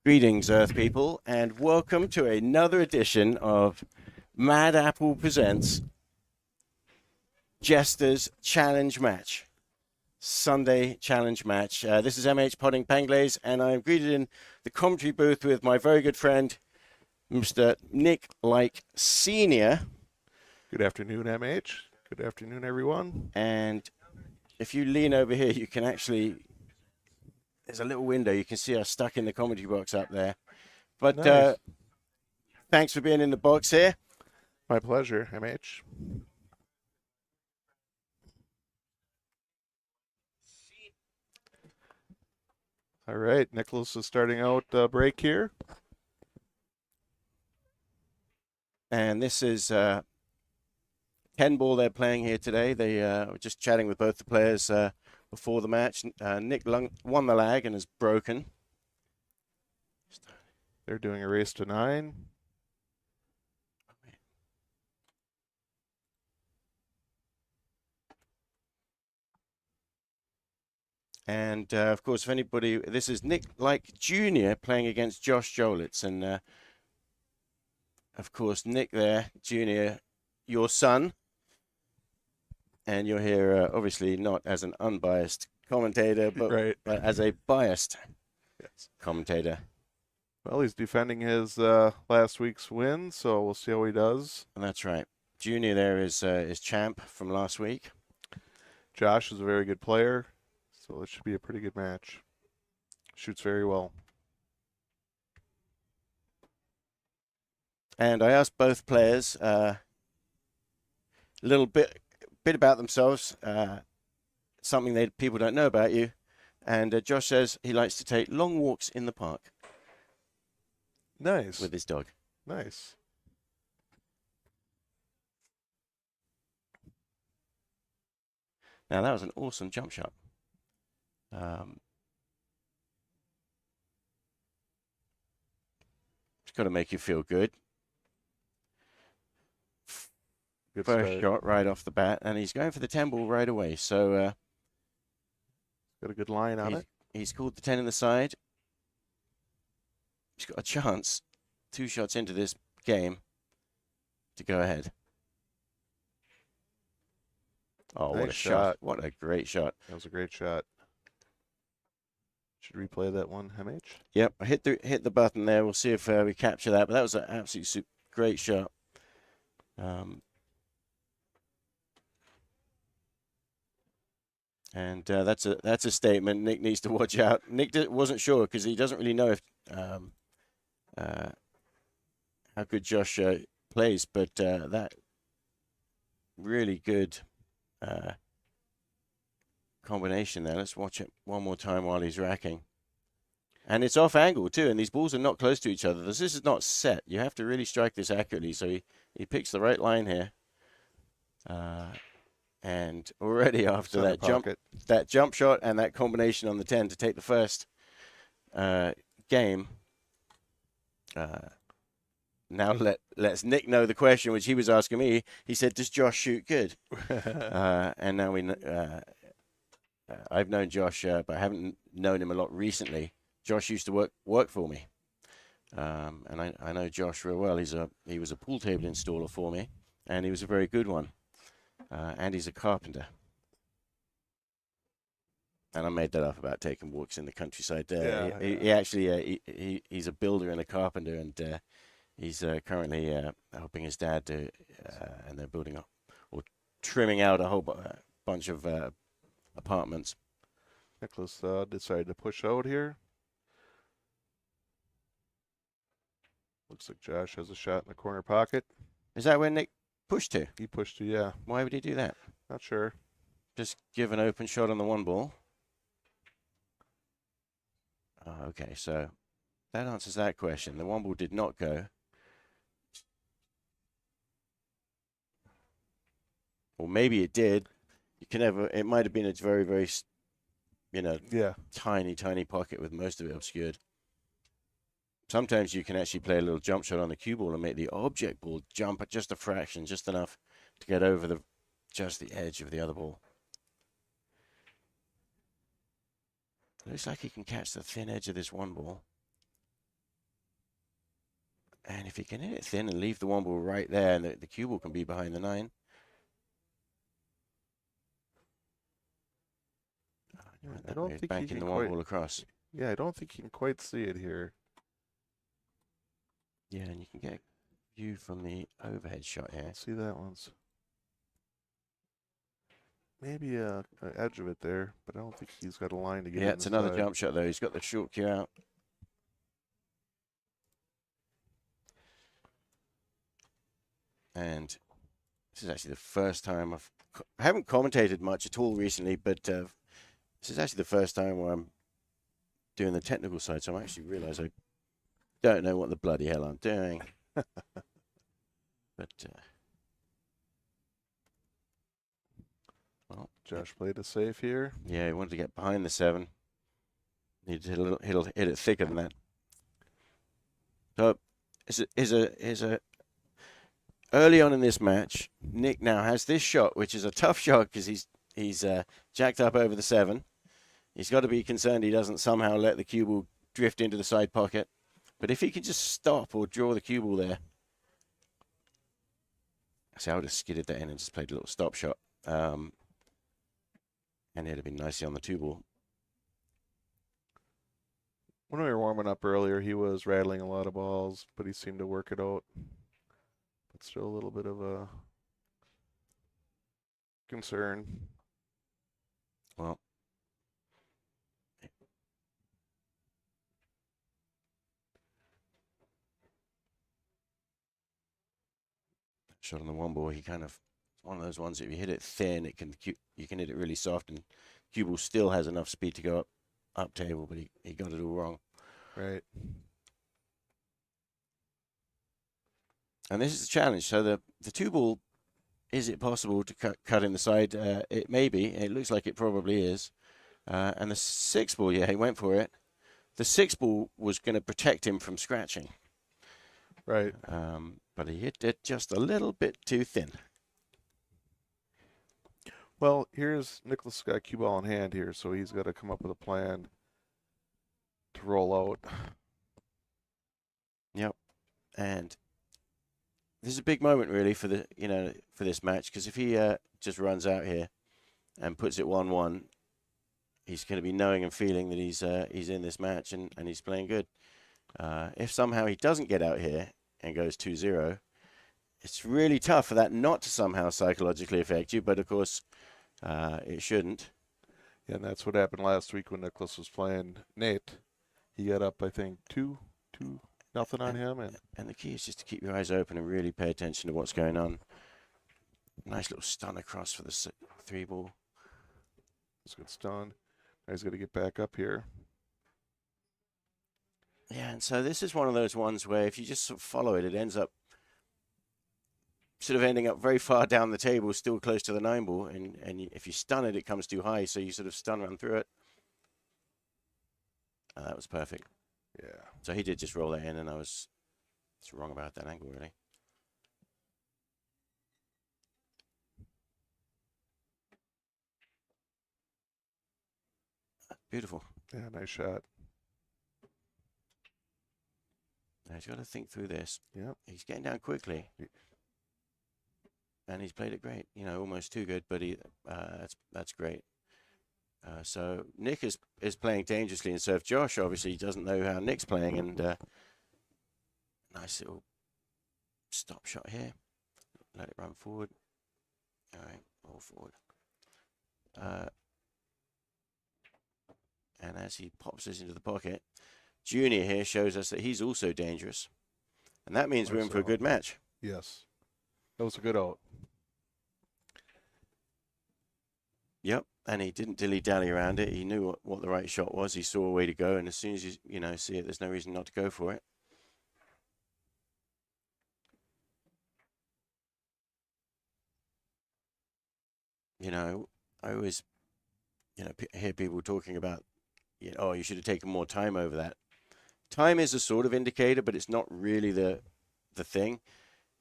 Greetings, Earth people, and welcome to another edition of Mad Apple Presents Jester's Challenge Match, Sunday Challenge Match. This is MH Podding Panglaze, and I'm greeted in the commentary booth with my very good friend, Mr. Nick Leick Sr. Good afternoon, MH. Good afternoon, everyone. And if you lean over here, you can actually, there's a little window, you can see us stuck in the commentary box up there. But Nice. thanks for being in the box here. My pleasure, MH. All right, Nicholas is starting out break here. And this is 10 ball they're playing here today. They were just chatting with both the players before the match. Nick won the lag and is broken. They're doing a race to 9. And of course, if anybody, this is Nick Leick Jr. playing against Josh Jolitz. And of course, Nick there, Jr., your son. And you're here, obviously, not as an unbiased commentator, but, Right. but as a biased Yes. commentator. Well, he's defending his last week's win, so we'll see how he does. And that's right. Junior there is champ from last week. Josh is a very good player, so it should be a pretty good match. Shoots very well. And I asked both players a little bit about themselves, something that people don't know about you. And Josh says he likes to take long walks in the park Nice. with his dog. Nice. Now, that was an awesome jump shot. It's got to make you feel good. Good First start. shot right off the bat, and he's going for the 10 ball right away. So Got a good line on it. he's called the 10 in the side. He's got a chance, 2 shots into this game, to go ahead. Oh, what a Nice shot. shot. What a great shot. That was a great shot. Should replay that one, MH? Yep, I hit the button there. We'll see if we capture that. But that was an absolutely great shot. And that's a statement. Nick needs to watch out. Nick wasn't sure because he doesn't really know if how good Josh plays, but that really good combination there. Let's watch it one more time while he's racking. And it's off angle too, and these balls are not close to each other. This is not set. You have to really strike this accurately. So he picks the right line here. And already after that jump shot and that combination on the 10 to take the first game. Now let's Nick know the question which he was asking me. He said, "Does Josh shoot good?" And now I've known Josh, but I haven't known him a lot recently. Josh used to work for me, and I know Josh real well. He was a pool table installer for me, and he was a very good one. And he's a carpenter. And I made that up about taking walks in the countryside. He actually he's a builder and a carpenter, and he's currently helping his dad do, and they're building up or trimming out a whole bunch of apartments. Nicholas decided to push out here. Looks like Josh has a shot in the corner pocket. Is that where Nick pushed to? He pushed to, yeah. Why would he do that? Not sure. Just give an open shot on the 1 ball. Okay, so that answers that question. The 1 ball did not go. Or maybe it did. It might have been a very, very, tiny pocket with most of it obscured. Sometimes you can actually play a little jump shot on the cue ball and make the object ball jump at just a fraction, just enough to get over just the edge of the other ball. Looks like he can catch the thin edge of this 1 ball. And if he can hit it thin and leave the 1-ball right there, and the cue ball can be behind the 9. I don't think he banking can the 1-ball across. Yeah, I don't think you can quite see it here. Yeah, and you can get a view from the overhead shot here. See that one's maybe an edge of it there, but I don't think he's got a line to get in. Yeah, it's another jump shot though. He's got the short cue out. And this is actually the first time I haven't commentated much at all recently, but this is actually the first time where I'm doing the technical side, so I actually realize I don't know what the bloody hell I'm doing. But well, Josh played it safe here. Yeah, he wanted to get behind the 7. Needed to hit it thicker than that. So is a early on in this match, Nick now has this shot, which is a tough shot because he's jacked up over the 7. He's got to be concerned he doesn't somehow let the cue ball drift into the side pocket. But if he can just stop or draw the cue ball there, see, I would have skidded that in and just played a little stop shot, and it'd have been nicely on the 2-ball. When we were warming up earlier, he was rattling a lot of balls, but he seemed to work it out. But still a little bit of a concern. Well, shot on the 1-ball, he kind of, one of those ones, if you hit it thin, you can hit it really soft, and cue ball still has enough speed to go up table, but he got it all wrong. Right. And this is the challenge. So the 2-ball, is it possible to cut in the side? It may be. It looks like it probably is. And the 6-ball, yeah, he went for it. The 6-ball was going to protect him from scratching. Right. But he hit it just a little bit too thin. Well, here's Nicholas got cue ball in hand here, so he's got to come up with a plan to roll out. Yep. And this is a big moment really for for this match, because if he just runs out here and puts it 1-1, he's going to be knowing and feeling that he's in this match and he's playing good. If somehow he doesn't get out here and goes 2-0, it's really tough for that not to somehow psychologically affect you, but of course it shouldn't. Yeah, and that's what happened last week when Nicholas was playing Nate. He got up, I think, 2-0 on him. And the key is just to keep your eyes open and really pay attention to what's going on. Nice little stun across for the 3-ball. It's a good stun. Now he's got to get back up here. Yeah, and so this is one of those ones where if you just sort of follow it, it ends up sort of ending up very far down the table, still close to the 9-ball. And if you stun it, it comes too high, so you sort of stun run through it. That was perfect. Yeah. So he did just roll that in, and I was wrong about that angle, really. Beautiful. Yeah, nice shot. Now he's got to think through this. Yeah. He's getting down quickly. And he's played it great. You know, almost too good, but that's great. So Nick is playing dangerously, and so if Josh obviously doesn't know how Nick's playing, and nice little stop shot here. Let it run forward. All right, all forward. And as he pops this into the pocket, Junior here shows us that he's also dangerous. And that means we're in for a good match. Yes. That was a good out. Yep. And he didn't dilly-dally around it. He knew what the right shot was. He saw a way to go. And as soon as you see it, there's no reason not to go for it. You know, I always, hear people talking about, oh, you should have taken more time over that. Time is a sort of indicator, but it's not really the thing.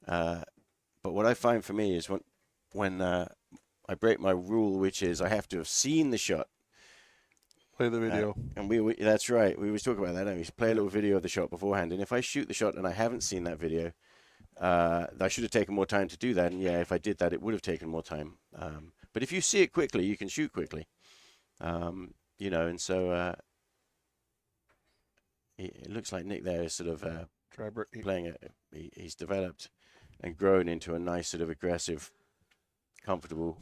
But what I find for me is when I break my rule, which is I have to have seen the shot. Play the video. And that's right. We was talking about that. Don't we? Play a little video of the shot beforehand. And if I shoot the shot and I haven't seen that video, I should have taken more time to do that. And yeah, if I did that, it would have taken more time. But if you see it quickly, you can shoot quickly. And so it looks like Nick there is sort of playing it. He's developed and grown into a nice sort of aggressive, comfortable,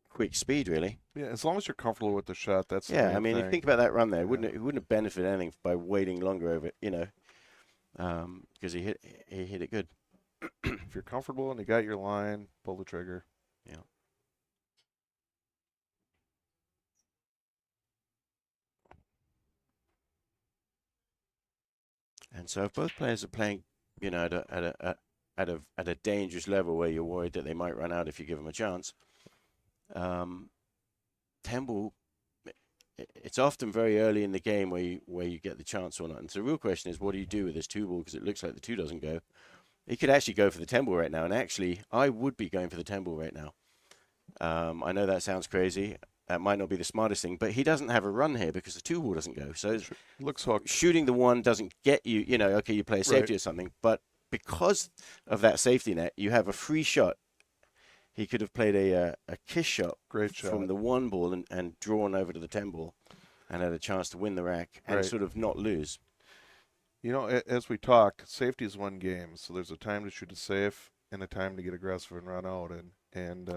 quick speed, really. Yeah, as long as you're comfortable with the shot, that's the I mean, thing. if you think about that run there, it wouldn't have benefited anything by waiting longer over it, because he hit it good. If you're comfortable and you got your line, pull the trigger. Yeah. And so if both players are playing, at a dangerous level where you're worried that they might run out if you give them a chance, Temple, it's often very early in the game where you get the chance or not. And so the real question is, what do you do with this 2-ball? Because it looks like the 2 doesn't go. He could actually go for the 10-ball right now. And actually, I would be going for the 10-ball right now. I know that sounds crazy. That might not be the smartest thing, but he doesn't have a run here because the 2-ball doesn't go. So looks hooked. Shooting the 1 doesn't get you, okay, you play a safety or something. But because of that safety net, you have a free shot. He could have played a kiss shot, great shot from the 1-ball and drawn over to the 10-ball and had a chance to win the rack and sort of not lose. As we talk, safety is one game. So there's a time to shoot it safe and a time to get aggressive and run out. And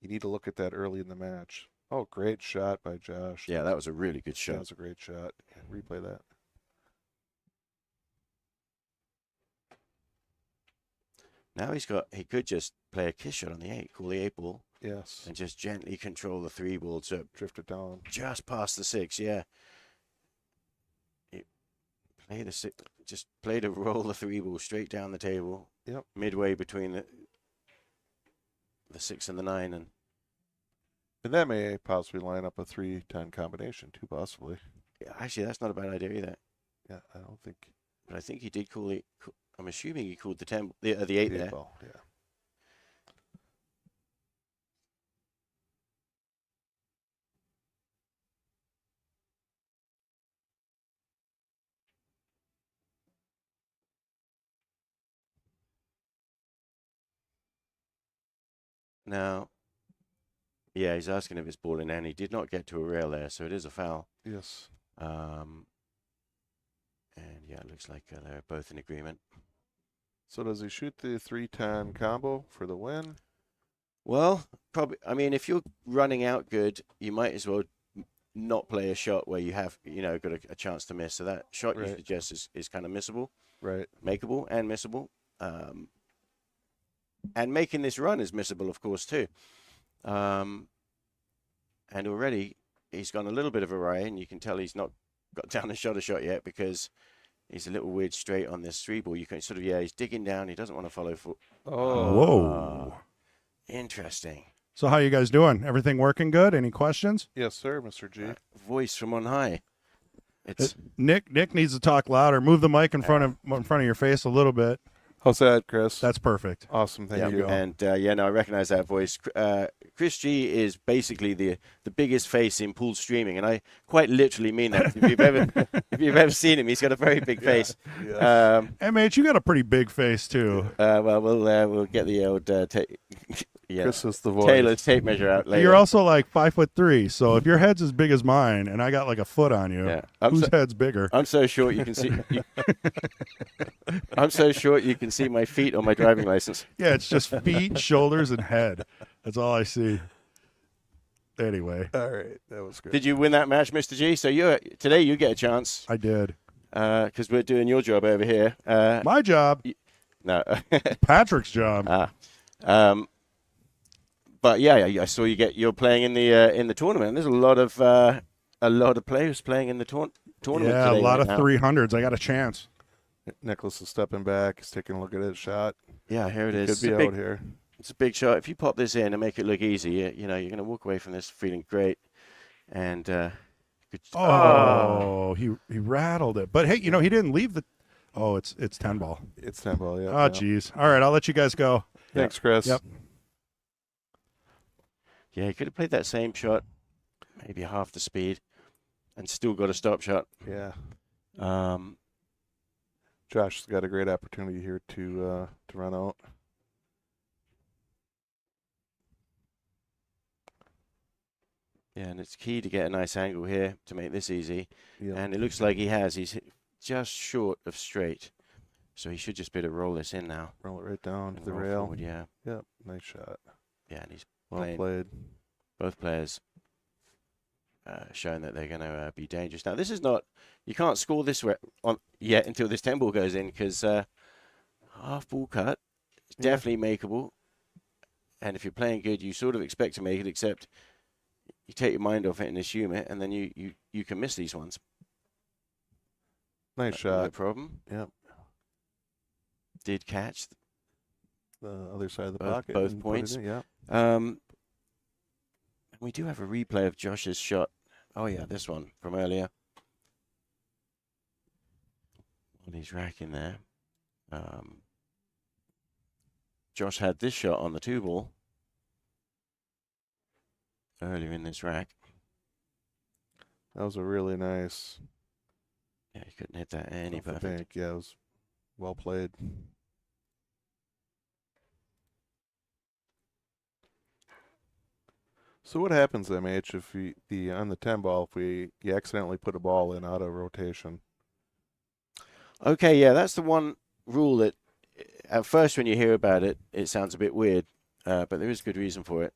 you need to look at that early in the match. Oh, great shot by Josh. Yeah, that was a really good shot. That was a great shot. Replay that. Now he could just play a kiss shot on the 8, call the 8-ball. Yes. And just gently control the 3-ball to drift it down. Just past the 6, yeah. Just play to roll the 3-ball straight down the table. Yep. Midway between the 6 and the 9. And that may possibly line up a 3-10 combination too, possibly. Yeah, actually, that's not a bad idea either. Yeah, I don't think. But I think he did call it. I'm assuming he called the 8 there. Ball, yeah. Now, yeah, he's asking if it's ball in hand. He did not get to a rail there, so it is a foul. Yes. And yeah, it looks like they're both in agreement. So does he shoot the 3-10 combo for the win? Well, probably. I mean, if you're running out good, you might as well not play a shot where you have, got a chance to miss. So that shot you suggest is kind of missable. Right. Makeable and missable. And making this run is missable, of course, too. And already he's gone a little bit of a awry, and you can tell he's not got down and shot a shot yet because he's a little weird straight on this 3-ball. You can sort of, he's digging down. He doesn't want to follow foot. Oh. Whoa. Interesting. So how you guys doing? Everything working good? Any questions? Yes, sir, Mr. G. Voice from on high. It's Nick needs to talk louder. Move the mic in front of your face a little bit. How's that, Chris? That's perfect. Awesome, thank you. And I recognize that voice. Chris G is basically the biggest face in pool streaming, and I quite literally mean that. If you've ever seen him, he's got a very big face. Yes. Hey, mate, you got a pretty big face too. Well, we'll get the old Chris is the voice. Taylor's tape measure out later. You're also like 5'3", so if your head's as big as mine, and I got like a foot on you, whose head's bigger? I'm so short you can see. I'm so short you can see my feet on my driving license. Yeah, it's just feet, shoulders, and head. That's all I see. Anyway. All right, that was good. Did you win that match, Mr. G? So today you get a chance. I did. Because we're doing your job over here. My job. No. Patrick's job. But yeah, I saw you're playing in the tournament. There's a lot of players playing in the tournament. Yeah, today a lot right of now. 300s. I got a chance. Nicholas is stepping back. He's taking a look at his shot. Yeah, here it is. Could be out here. It's a big shot. If you pop this in and make it look easy, you're going to walk away from this feeling great. And he rattled it. But hey, he didn't leave the. Oh, it's 10 ball. It's 10 ball. Yeah. Oh, geez. All right, I'll let you guys go. Thanks, Chris. Yep. Yeah, he could have played that same shot maybe half the speed, and still got a stop shot. Yeah. Um, Josh has got a great opportunity here to run out. Yeah, and it's key to get a nice angle here to make this easy. Yep. And it looks like he has. He's just short of straight. So he should just be able to roll this in now. Roll it right down to the roll rail. Forward, yeah. Yep, nice shot. Yeah, and he's Well played. Both players showing that they're going to be dangerous. Now, this is not, you can't score this yet until this 10 ball goes in, because half ball cut is definitely makeable. And if you're playing good, you sort of expect to make it, except you take your mind off it and assume it, and then you can miss these ones. Nice shot. No problem. Yep. Did catch the other side of the pocket. Both points. Yeah. We do have a replay of Josh's shot. Oh yeah, this one from earlier. On his rack in there. Josh had this shot on the 2 ball earlier in this rack. That was a really nice. Yeah, he couldn't hit that any perfect. Yeah, it was well played. So what happens, MH, if on the 10 ball, if you accidentally put a ball in out of rotation? Okay, yeah, that's the one rule that at first when you hear about it, it sounds a bit weird, but there is good reason for it.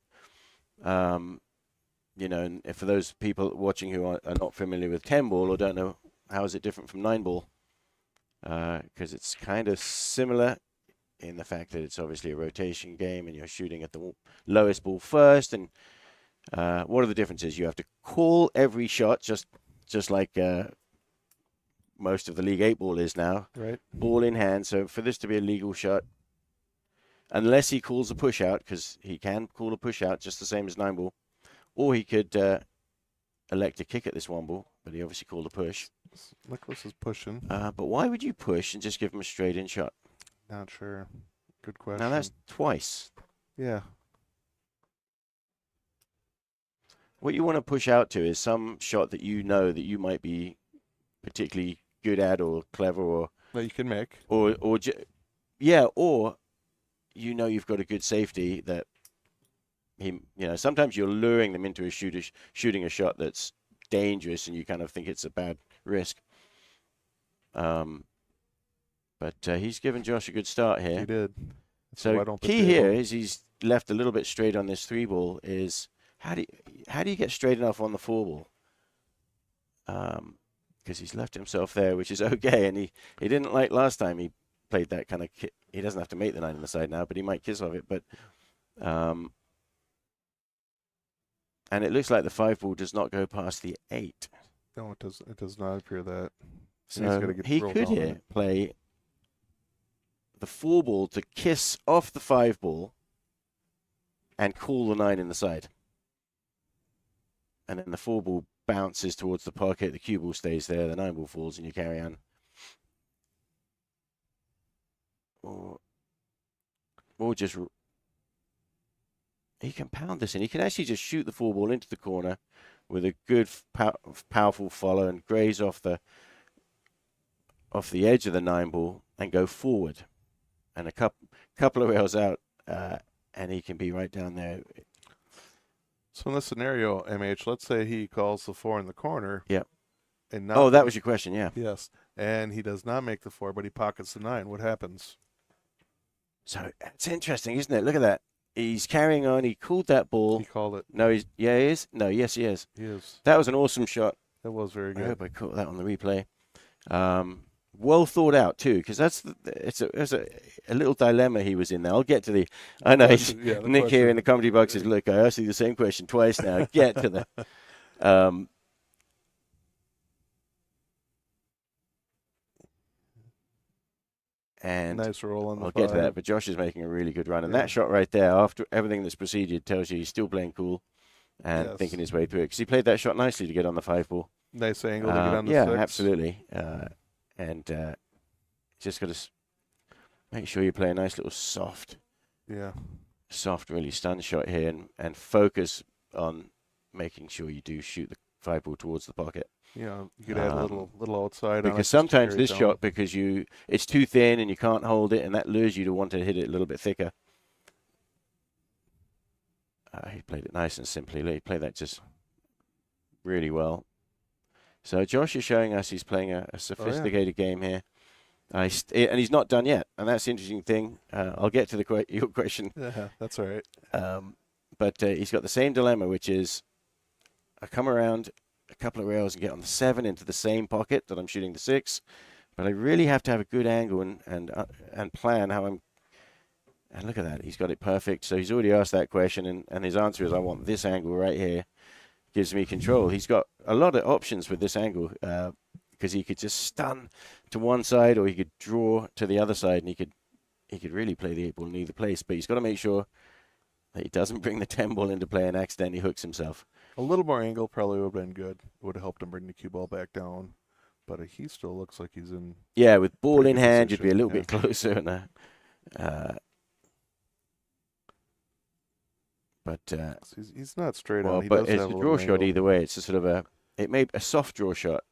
You know, and for those people watching who are not familiar with 10 ball or don't know how is it different from 9 ball, because it's kind of similar in the fact that it's obviously a rotation game and you're shooting at the lowest ball first. And what are the differences? You have to call every shot, just like most of the League 8 ball is now. Right. Ball in hand. So for this to be a legal shot, unless he calls a push out, because he can call a push out just the same as 9 ball, or he could elect to kick at this 1 ball, but he obviously called a push. Nicholas is pushing. But why would you push and just give him a straight in shot? Not sure. Good question. Now that's twice. Yeah. What you want to push out to is some shot that you know that you might be particularly good at or clever or that you can make. Or you know you've got a good safety that sometimes you're luring them into shooting a shot that's dangerous and you kind of think it's a bad risk. But he's given Josh a good start here. He did. So key here is he's left a little bit straight on this 3 ball. Is how do you get straight enough on the 4 ball? Because he's left himself there, which is okay. And he didn't like last time he played that kind of. He doesn't have to make the 9 on the side now, but he might kiss off it. But and it looks like the 5 ball does not go past the 8. No, it does. It does not appear that. So he could here play the 4 ball to kiss off the 5 ball and call the 9 in the side. And then the 4 ball bounces towards the pocket, the cue ball stays there, the 9 ball falls, and you carry on. Or just... He can pound this in. He can actually just shoot the 4 ball into the corner with a good, powerful follow and graze off the edge of the 9 ball and go forward. And a couple of rails out, and he can be right down there. So in this scenario, MH, let's say he calls the 4 in the corner. Yep. And that was your question, yeah. Yes. And he does not make the 4, but he pockets the 9. What happens? So it's interesting, isn't it? Look at that. He's carrying on. He called that ball. He called it. No, he is. No, yes, he is. He is. That was an awesome shot. That was very good. I hope I caught that on the replay. Well thought out too, because it's a little dilemma he was in there. I'll get to the. I know Nick here in the comedy box is look. I asked you the same question twice now. Get to the. And nice roll on the I'll get to that, but Josh is making a really good run. And that shot right there, after everything that's proceeded, tells you he's still playing cool and thinking his way through it. Because he played that shot nicely to get on the 5 ball. Nice angle to get on the 6. Yeah, absolutely. And just got to make sure you play a nice little soft, really stun shot here and focus on making sure you do shoot the 5-ball towards the pocket. Yeah, you could add a little outside. Because sometimes this shot, because it's too thin and you can't hold it, and that lures you to want to hit it a little bit thicker. He played it nice and simply. He played that just really well. So Josh is showing us he's playing a sophisticated game here. And he's not done yet, and that's the interesting thing. I'll get to your question. Yeah, that's all right. But he's got the same dilemma, which is I come around a couple of rails and get on the 7 into the same pocket that I'm shooting the 6, but I really have to have a good angle and plan how I'm. And look at that, he's got it perfect. So he's already asked that question, and his answer is, I want this angle right here. Gives me control. He's got a lot of options with this angle because he could just stun to one side, or he could draw to the other side, and he could really play the 8-ball in either place. But he's got to make sure that he doesn't bring the 10-ball into play and accidentally hooks himself. A little more angle probably would have been good. It would have helped him bring the cue ball back down. But he still looks like he's in. Yeah, with ball in hand, you'd be a little bit closer. And but he's not straight on. But it's a draw shot either way. It's a sort of a soft draw shot.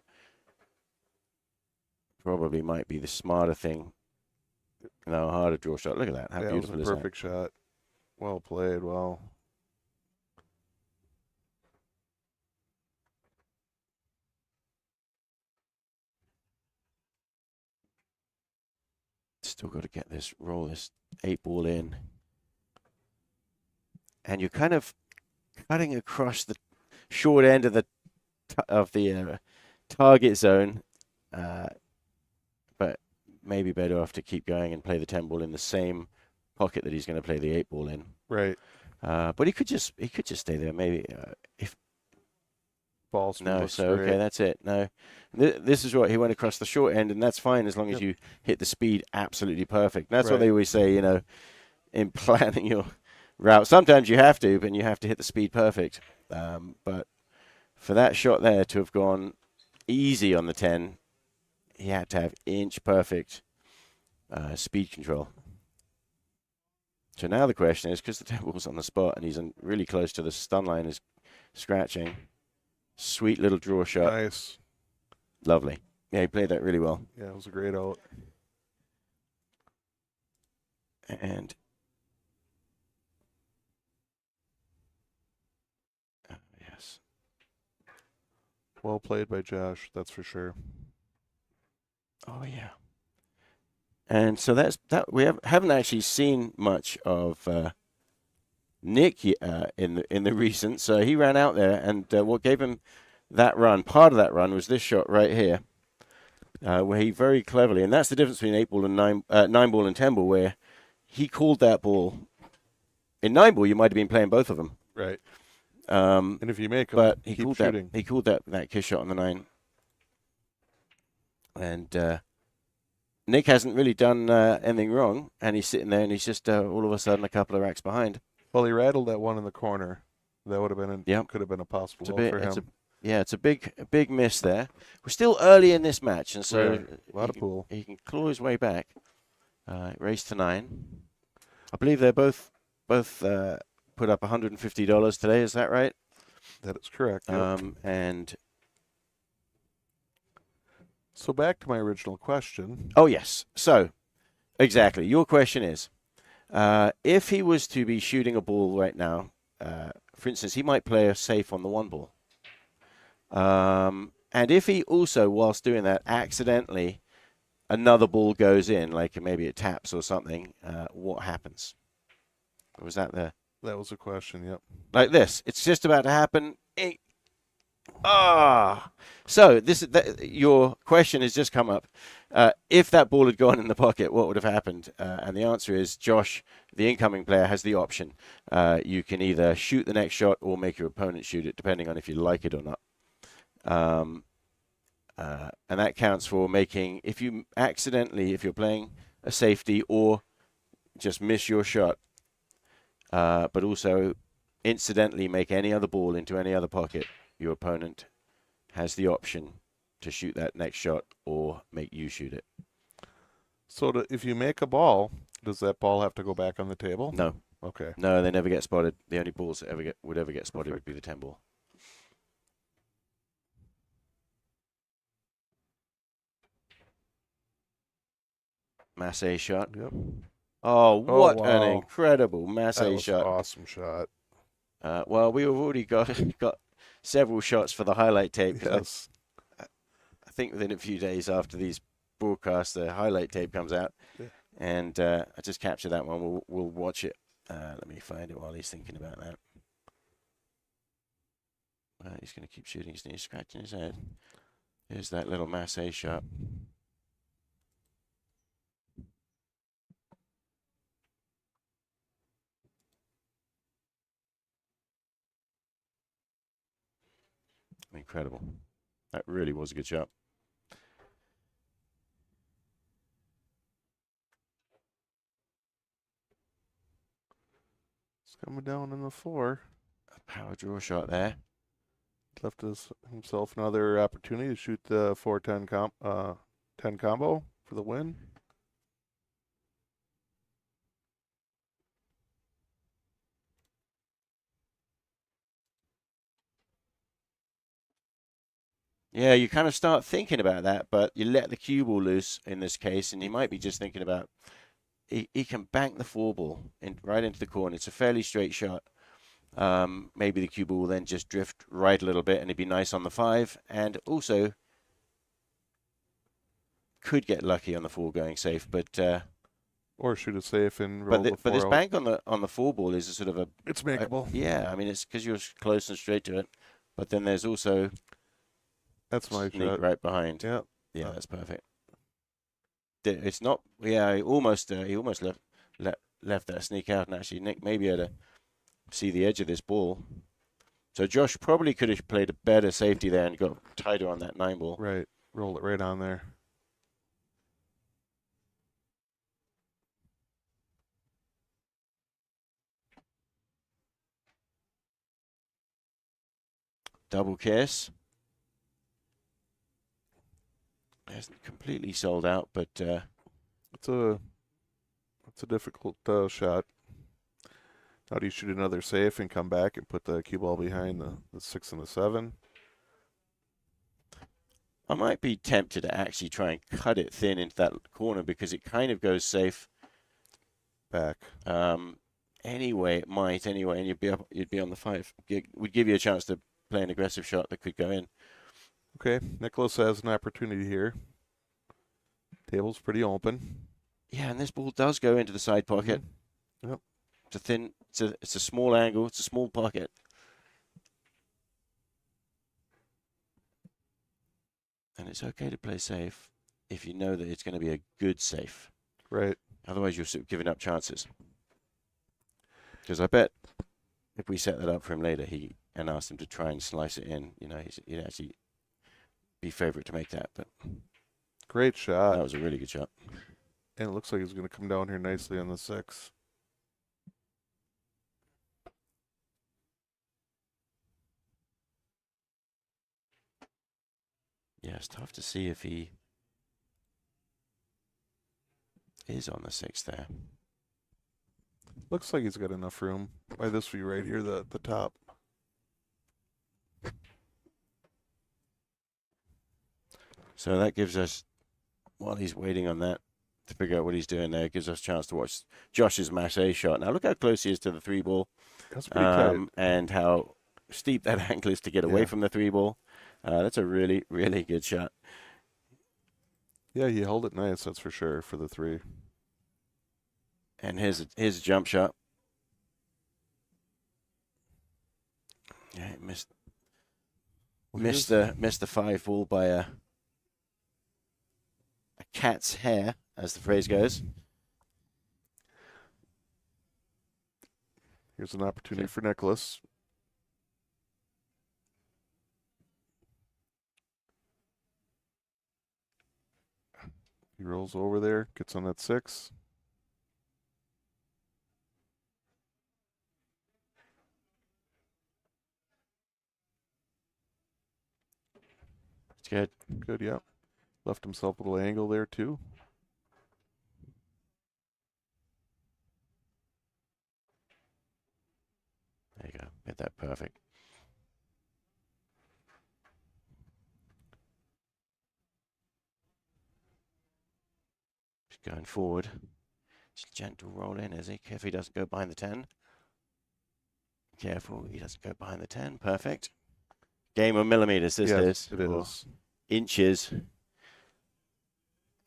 Probably might be the smarter thing. No, harder draw shot. Look at that. How beautiful is that? Perfect shot. Well played. Well. Still got to get roll this 8-ball in. And you're kind of cutting across the short end of the target zone, but maybe better off to keep going and play the 10-ball in the same pocket that he's going to play the 8-ball in. Right. But he could just stay there. Maybe if balls. No, so okay, that's it. No, this is what he went across the short end, and that's fine as long as you hit the speed absolutely perfect. That's what they always say, in planning your route. Sometimes you have to, but you have to hit the speed perfect. But for that shot there to have gone easy on the 10, he had to have inch perfect speed control. So now the question is, because the 10-ball's on the spot and he's really close to the stun line, is scratching. Sweet little draw shot. Nice. Lovely. Yeah, he played that really well. Yeah, it was a great out. And yes. Well played by Josh, that's for sure. Oh, yeah. And so that's that. We haven't actually seen much of Nick in the recent. So he ran out there, and what gave him that run, part of that run, was this shot right here, where he very cleverly, and that's the difference between 8-ball and 9-ball and 10-ball, where he called that ball. In 9-ball, you might have been playing both of them. Right. And if you make them, but keep shooting. He called that kiss shot on the 9. And Nick hasn't really done anything wrong, and he's sitting there, and he's just all of a sudden a couple of racks behind. Well, he rattled that one in the corner. That would have been could have been a possible goal for him. It's a big miss there. We're still early in this match, and so a lot of pool. He can claw his way back. Race to 9. I believe they're both put up $150 today. Is that right? That is correct. Yep. And so back to my original question. Oh yes. So exactly, your question is, if he was to be shooting a ball right now, for instance, he might play a safe on the 1-ball. And if he also, whilst doing that, accidentally another ball goes in, like maybe it taps or something, what happens? Was that the... That was a question, yep. Like this. It's just about to happen. So your question has just come up. If that ball had gone in the pocket, what would have happened? And the answer is, Josh, the incoming player, has the option. You can either shoot the next shot or make your opponent shoot it, depending on if you like it or not. And that counts for making, if you're playing a safety or just miss your shot, but also incidentally make any other ball into any other pocket, your opponent has the option to shoot that next shot or make you shoot it. So if you make a ball, does that ball have to go back on the table? No. Okay. No, they never get spotted. The only balls that would ever get spotted would be the 10-ball. Massey shot. Yep. Oh, what an wow. incredible Massey shot. Awesome shot. Well, we've already got several shots for the highlight tape. Yes. I think within a few days after these broadcasts, the highlight tape comes out. Yeah. And I just captured that one. We'll watch it. Let me find it while he's thinking about that. He's going to keep shooting his knee, scratching his head. Here's that little Massey shot. Incredible. That really was a good shot. It's coming down in the 4. A power draw shot there. Left himself another opportunity to shoot the 4-10 10 combo for the win. Yeah, you kind of start thinking about that, but you let the cue ball loose in this case, and he might be just thinking about he can bank the 4 ball right into the corner. It's a fairly straight shot. Maybe the cue ball will then just drift right a little bit, and it'd be nice on the 5, and also could get lucky on the 4 going safe, but or shoot it safe and roll but this bank on the 4 ball is a sort of it's makeable. Yeah, I mean it's because you're close and straight to it, but then there's also that's my sneak shot right behind. Yeah, that's perfect. It's not. Yeah, he almost left that sneak out, and actually Nick maybe had to see the edge of this ball. So Josh probably could have played a better safety there and got tighter on that 9 ball. Right, roll it right on there. Double kiss. Hasn't completely sold out, but it's a difficult shot. How do you shoot another safe and come back and put the cue ball behind the 6 and the 7? I might be tempted to actually try and cut it thin into that corner because it kind of goes safe back. Anyway, it might anyway, and you'd be on the 5. Would give you a chance to play an aggressive shot that could go in. Okay, Nicholas has an opportunity here. Table's pretty open. Yeah, and this ball does go into the side pocket. Mm-hmm. Yep. It's a thin. It's a small angle. It's a small pocket. And it's okay to play safe if you know that it's going to be a good safe. Right. Otherwise, you're sort of giving up chances. Because I bet if we set that up for him later, and asked him to try and slice it in, he'd actually be favorite to make that. But great shot. That was a really good shot. And it looks like he's going to come down here nicely on the 6. Yeah, it's tough to see if he is on the 6 there. Looks like he's got enough room by this view right here, the top. So that gives us, while he's waiting on that to figure out what he's doing there, gives us a chance to watch Josh's Massey shot. Now look how close he is to the 3 ball. That's pretty tight. And how steep that angle is to get away from the 3 ball. That's a really, really good shot. Yeah, he held it nice, that's for sure, for the 3. And here's a jump shot. Yeah, he missed the 5 ball by a cat's hair, as the phrase goes. Here's an opportunity for Nicholas. He rolls over there, gets on that 6. It's good. Good, yeah. Left himself a little angle there, too. There you go. Hit that perfect. going forward. Just gentle roll in, is he? Careful he doesn't go behind the 10. Careful he doesn't go behind the 10. Perfect. Game of millimeters, this is. It is. Inches.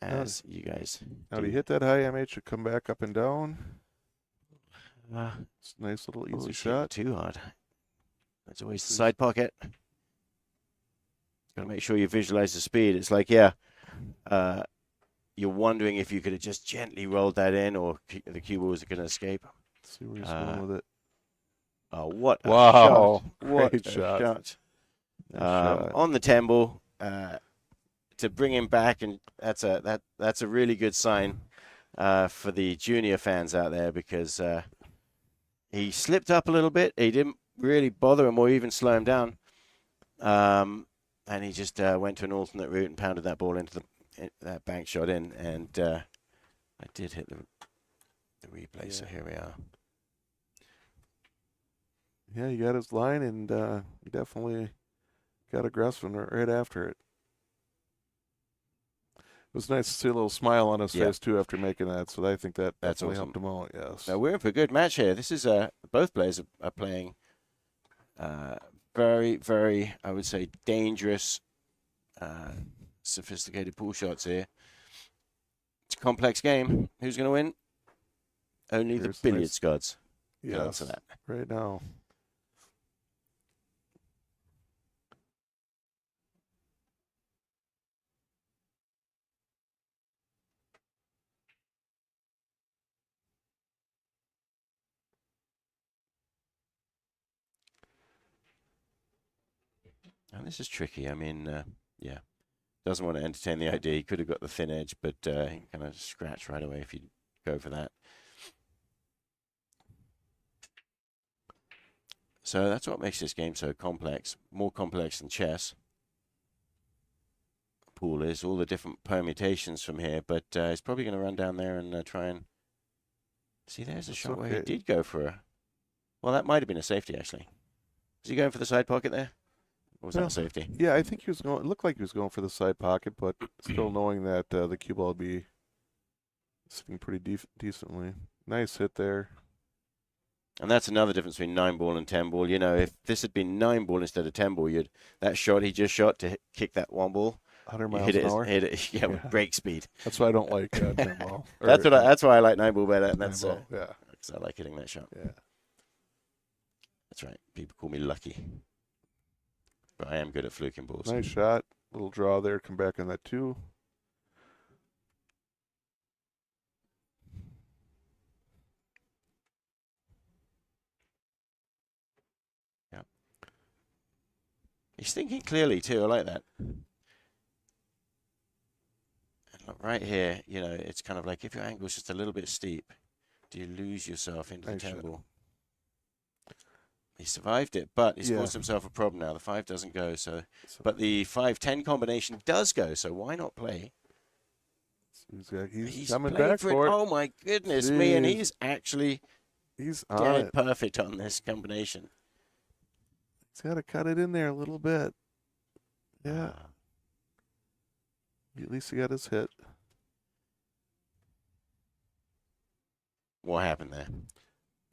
As you guys. Now, to hit that high MH, should come back up and down. It's a nice little easy shot. Too hard. That's always the side pocket. Got to make sure you visualize the speed. It's like, you're wondering if you could have just gently rolled that in, or the cue balls are going to escape. Let's see where he's going with it. Oh, what a shot. What Great a shot. shot. Nice shot. On the 10 ball, to bring him back, and that's a really good sign for the junior fans out there, because he slipped up a little bit. He didn't really bother him or even slow him down. And he just went to an alternate route and pounded that ball into that bank shot in. And I did hit the replay, so here we are. Yeah, he got his line, and he definitely got aggressive right after it. It was nice to see a little smile on his face, too, after making that. So I think that's definitely awesome. Helped him out, yes. Now, we're in for a good match here. This is both players are playing very, very, I would say, dangerous, sophisticated pool shots here. It's a complex game. Who's going to win? Only the billiards gods can answer that. Right now. And this is tricky. I mean, doesn't want to entertain the idea. He could have got the thin edge, but he kind of scratch right away if you go for that. So that's what makes this game so complex, more complex than chess. Pool is all the different permutations from here, but he's probably going to run down there and try and see. There's a shot where he did go for a. Well, that might have been a safety actually. Was he going for the side pocket there? Or was that a safety? Yeah, I think he was going. It looked like he was going for the side pocket, but still knowing that the cue ball would be sitting pretty decently. Nice hit there. And that's another difference between 9-ball and 10-ball. You know, if this had been 9-ball instead of 10-ball, that shot he just shot to kick that 1-ball. 100 miles an hour. Hit it, with break speed. That's why I don't like 10-ball. That's why I like 9-ball better, and that's because I like hitting that shot. Yeah, that's right. People call me lucky, but I am good at fluking balls. Nice shot, little draw there. Come back on that too. Yeah, he's thinking clearly too. I like that. Right here, you know, it's kind of like if your angle's just a little bit steep, do you lose yourself into the 10-ball? He survived it, but he's caused himself a problem now. The 5 doesn't go, but the 5-10 combination does go, so why not play? He's coming back for it. Oh my goodness me, and he's actually dead perfect on this combination. He's got to cut it in there a little bit. Yeah. At least he got his hit. What happened there?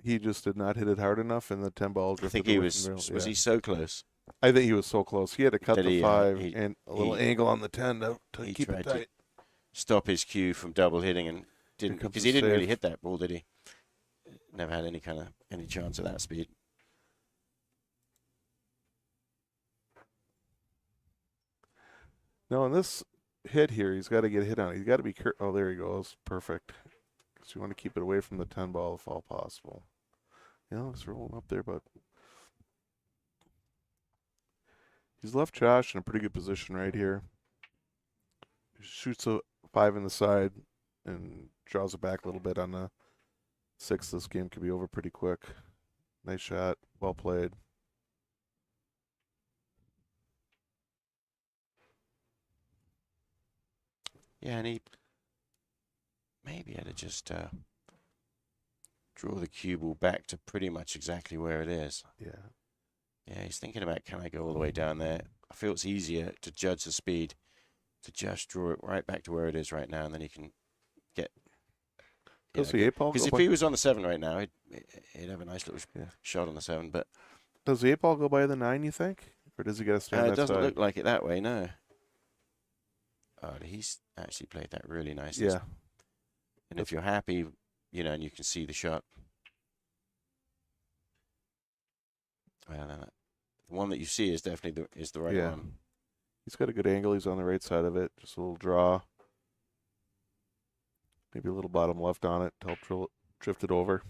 He just did not hit it hard enough, and the 10-ball drifted. I think he was he so close? I think he was so close. He had to cut the 5 and a little angle on the 10 to keep it tight. Stop his cue from double hitting, and didn't, because he didn't really hit that ball, did he? Never had any chance at that speed. No, in this hit here, he's got to get a hit on it. He's got to be careful. Oh, there he goes. Perfect. Because you want to keep it away from the 10-ball if all possible. Yeah, it's rolling up there, but he's left Josh in a pretty good position right here. He shoots a 5 in the side and draws it back a little bit on the 6. This game could be over pretty quick. Nice shot. Well played. Yeah, and he maybe had to just draw the cue ball back to pretty much exactly where it is. Yeah. Yeah, he's thinking about, can I go all the way down there? I feel it's easier to judge the speed to just draw it right back to where it is right now, and then he can get Does the 8-ball Because if he was on the 7 right now, he'd have a nice little shot on the 7. But does the 8-ball go by the 9, you think? Or does he get to stand that side? It doesn't look like it that way, no. Oh, he's actually played that really nicely. Yeah. And if you're happy, and you can see the shot. Well, the one that you see is definitely the right one. He's got a good angle. He's on the right side of it. Just a little draw. Maybe a little bottom left on it to help drift it over.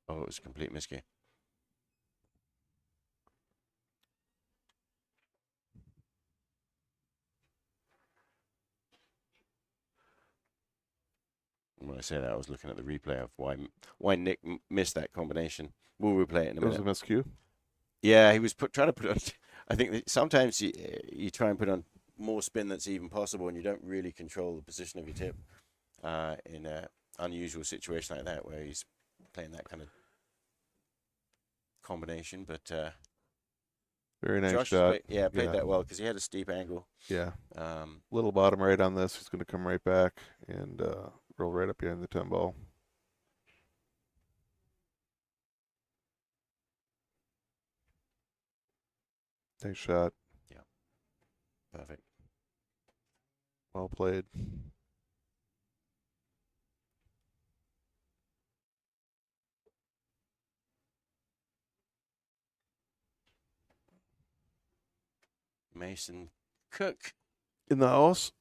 Oh, it was a complete miscue. When I say that, I was looking at the replay of why Nick missed that combination. We'll replay it in a minute. It was a miscue? Yeah, he was trying to put on. I think that sometimes you try and put on more spin that's even possible, and you don't really control the position of your tip in an unusual situation like that, where he's playing that kind of combination. But very nice Josh shot. Played that well because he had a steep angle. Yeah. Little bottom right on this. He's going to come right back and roll right up behind the 10 ball. Nice shot. Yeah. Perfect. Well played. Mason Cook in the house.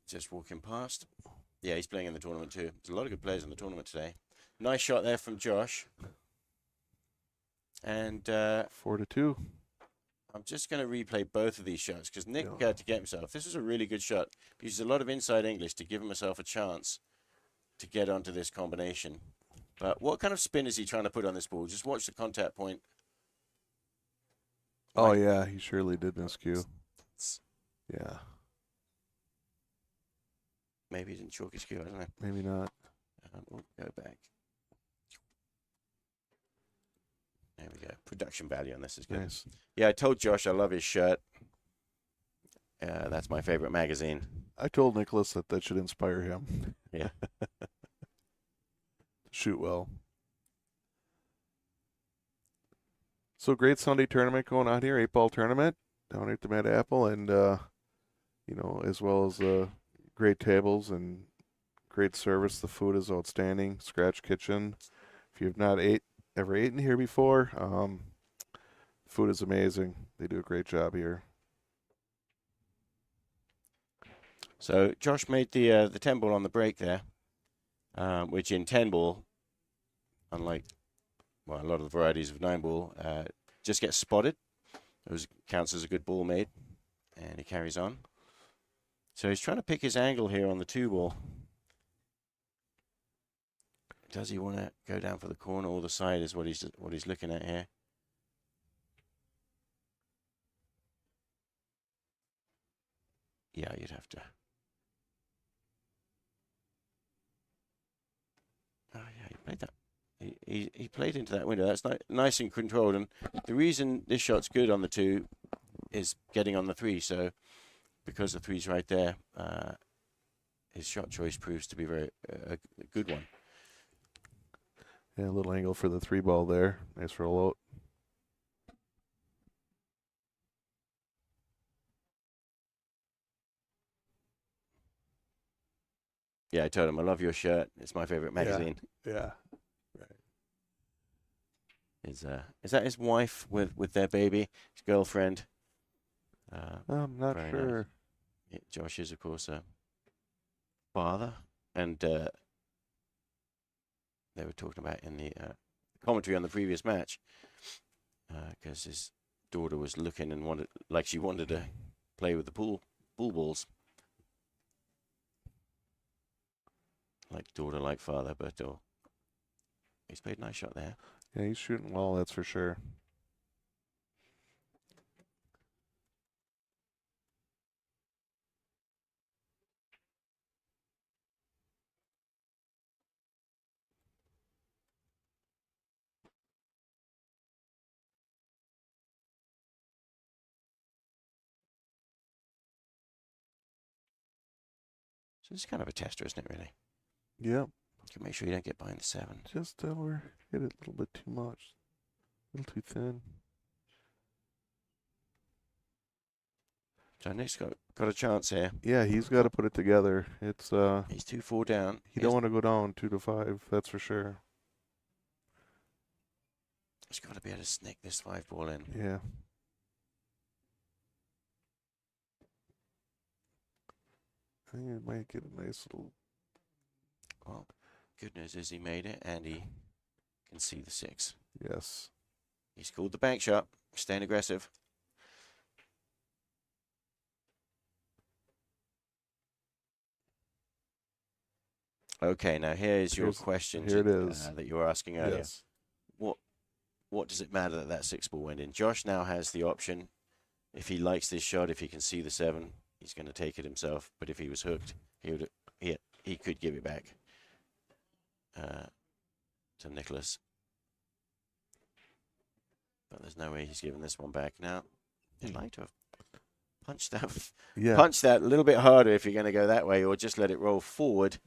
Just walking past. Yeah, he's playing in the tournament too. There's a lot of good players in the tournament today. Nice shot there from Josh. And 4-2. I'm just going to replay both of these shots because Nick had to get himself. This was a really good shot. He uses a lot of inside English to give himself a chance to get onto this combination. But what kind of spin is he trying to put on this ball? Just watch the contact point. Oh, yeah, he surely did miscue. Yeah. Maybe he didn't chalk his cue, I don't know. Maybe not. We'll go back. There we go. Production value on this is good. Nice. Yeah, I told Josh I love his shirt. That's my favorite magazine. I told Nicholas that should inspire him. Yeah. Shoot well. So great Sunday tournament going on here, 8-ball tournament down here at the Mad Apple, and as well as great tables and great service. The food is outstanding. Scratch Kitchen. If you've not ever eaten here before, food is amazing. They do a great job here. So Josh made the 10 ball on the break there, which in 10 ball, unlike a lot of the varieties of 9 ball, just gets spotted. It counts as a good ball made, and he carries on. So he's trying to pick his angle here on the 2 ball. Does he want to go down for the corner or the side is what he's looking at here. Yeah, you'd have to. Oh yeah, he played that. He played into that window. That's nice and controlled. And the reason this shot's good on the 2 is getting on the 3. So because the 3's right there, his shot choice proves to be a good one. Yeah, a little angle for the 3 ball there. Nice roll out. Yeah, I told him I love your shirt. It's my favorite magazine. Yeah. Right. Is that his wife with their baby, his girlfriend? I'm not sure. Nice. Yeah, Josh is, of course, a father, and they were talking about in the commentary on the previous match because his daughter was looking and she wanted to play with the pool balls. Like daughter, like father, but he's played a nice shot there. Yeah, he's shooting well, that's for sure. So it's kind of a tester, isn't it, really? Yeah. You can make sure you don't get behind the 7. Just we're hit it a little bit too much. A little too thin. So Nick's got a chance here. Yeah, he's got to put it together. It's He's 2-4 down. He don't want to go down 2-5. That's for sure. He's got to be able to sneak this 5 ball in. Yeah. I think it might get a nice little. Well, good news is he made it, and he can see the 6. Yes. He's called the bank shot, staying aggressive. Okay, now here's your question here it is. that you were asking earlier. Yes. What does it matter that that 6 ball went in? Josh now has the option. If he likes this shot, if he can see the 7, he's going to take it himself. But if he was hooked, he could give it back to Nicholas. But there's no way he's giving this one back now. He'd like to have punched that a little bit harder if you're going to go that way, or just let it roll forward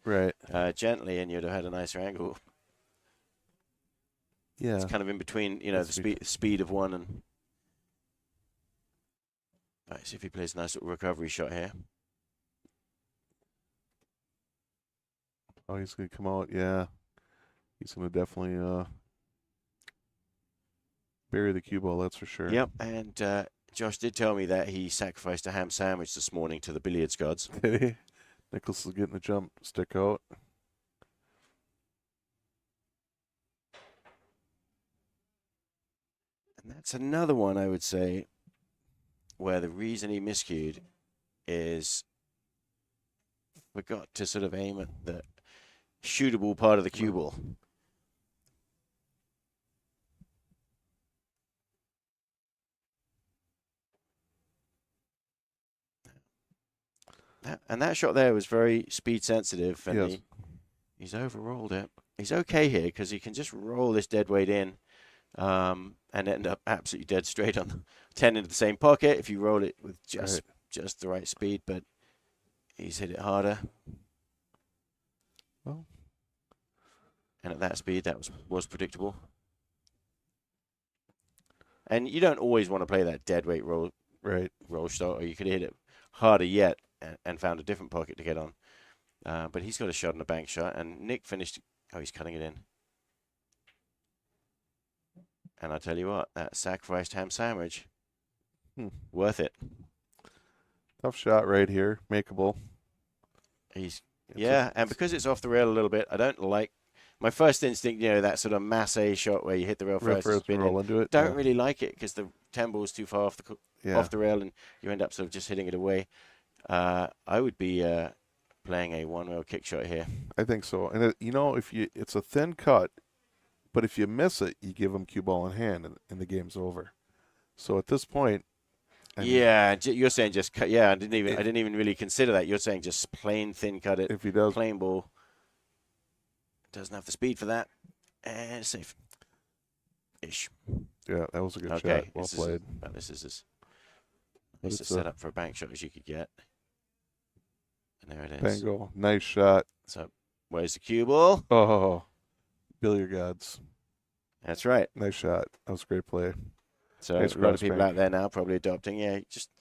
gently, and you'd have had a nicer angle. Yeah, it's kind of in between, the speed of one and. Right, see if he plays a nice little recovery shot here. Oh, he's going to come out. Yeah, he's going to definitely bury the cue ball. That's for sure. Yep, and Josh did tell me that he sacrificed a ham sandwich this morning to the billiards gods. Nicholas is getting a jump stick out. And that's another one, I would say, where the reason he miscued is forgot to sort of aim at the shootable part of the cue ball. And that shot there was very speed sensitive, and he's overrolled it. He's okay here because he can just roll this dead weight in and end up absolutely dead straight on the 10 into the same pocket if you roll it with just the right speed, but he's hit it harder. Well, and at that speed, that was predictable. And you don't always want to play that dead weight roll shot, or you could hit it harder yet and found a different pocket to get on. But he's got a shot and a bank shot, and Nick finished. Oh, he's cutting it in. And I tell you what, that sacrificed ham sandwich, worth it. Tough shot right here, makeable. And because it's off the rail a little bit, I don't like. My first instinct, that sort of masse shot where you hit the rail first and spin roll into it. Don't really like it because the 10 ball's too far off the rail, and you end up sort of just hitting it away. I would be playing a one-rail kick shot here. I think so. And it's a thin cut, but if you miss it, you give them cue ball in hand, and the game's over. So at this point, you're saying just cut. Yeah, I didn't even really consider that. You're saying just plain thin cut it. If he does, plain ball. Doesn't have the speed for that. And safe. Ish. Yeah, that was a good shot. Well played. This is as set up for a bank shot as you could get. And there it is. Bango. Nice shot. So, where's the cue ball? Oh, billiard gods. That's right. Nice shot. That was a great play. So, nice a lot of people out there now probably adopting. Yeah, just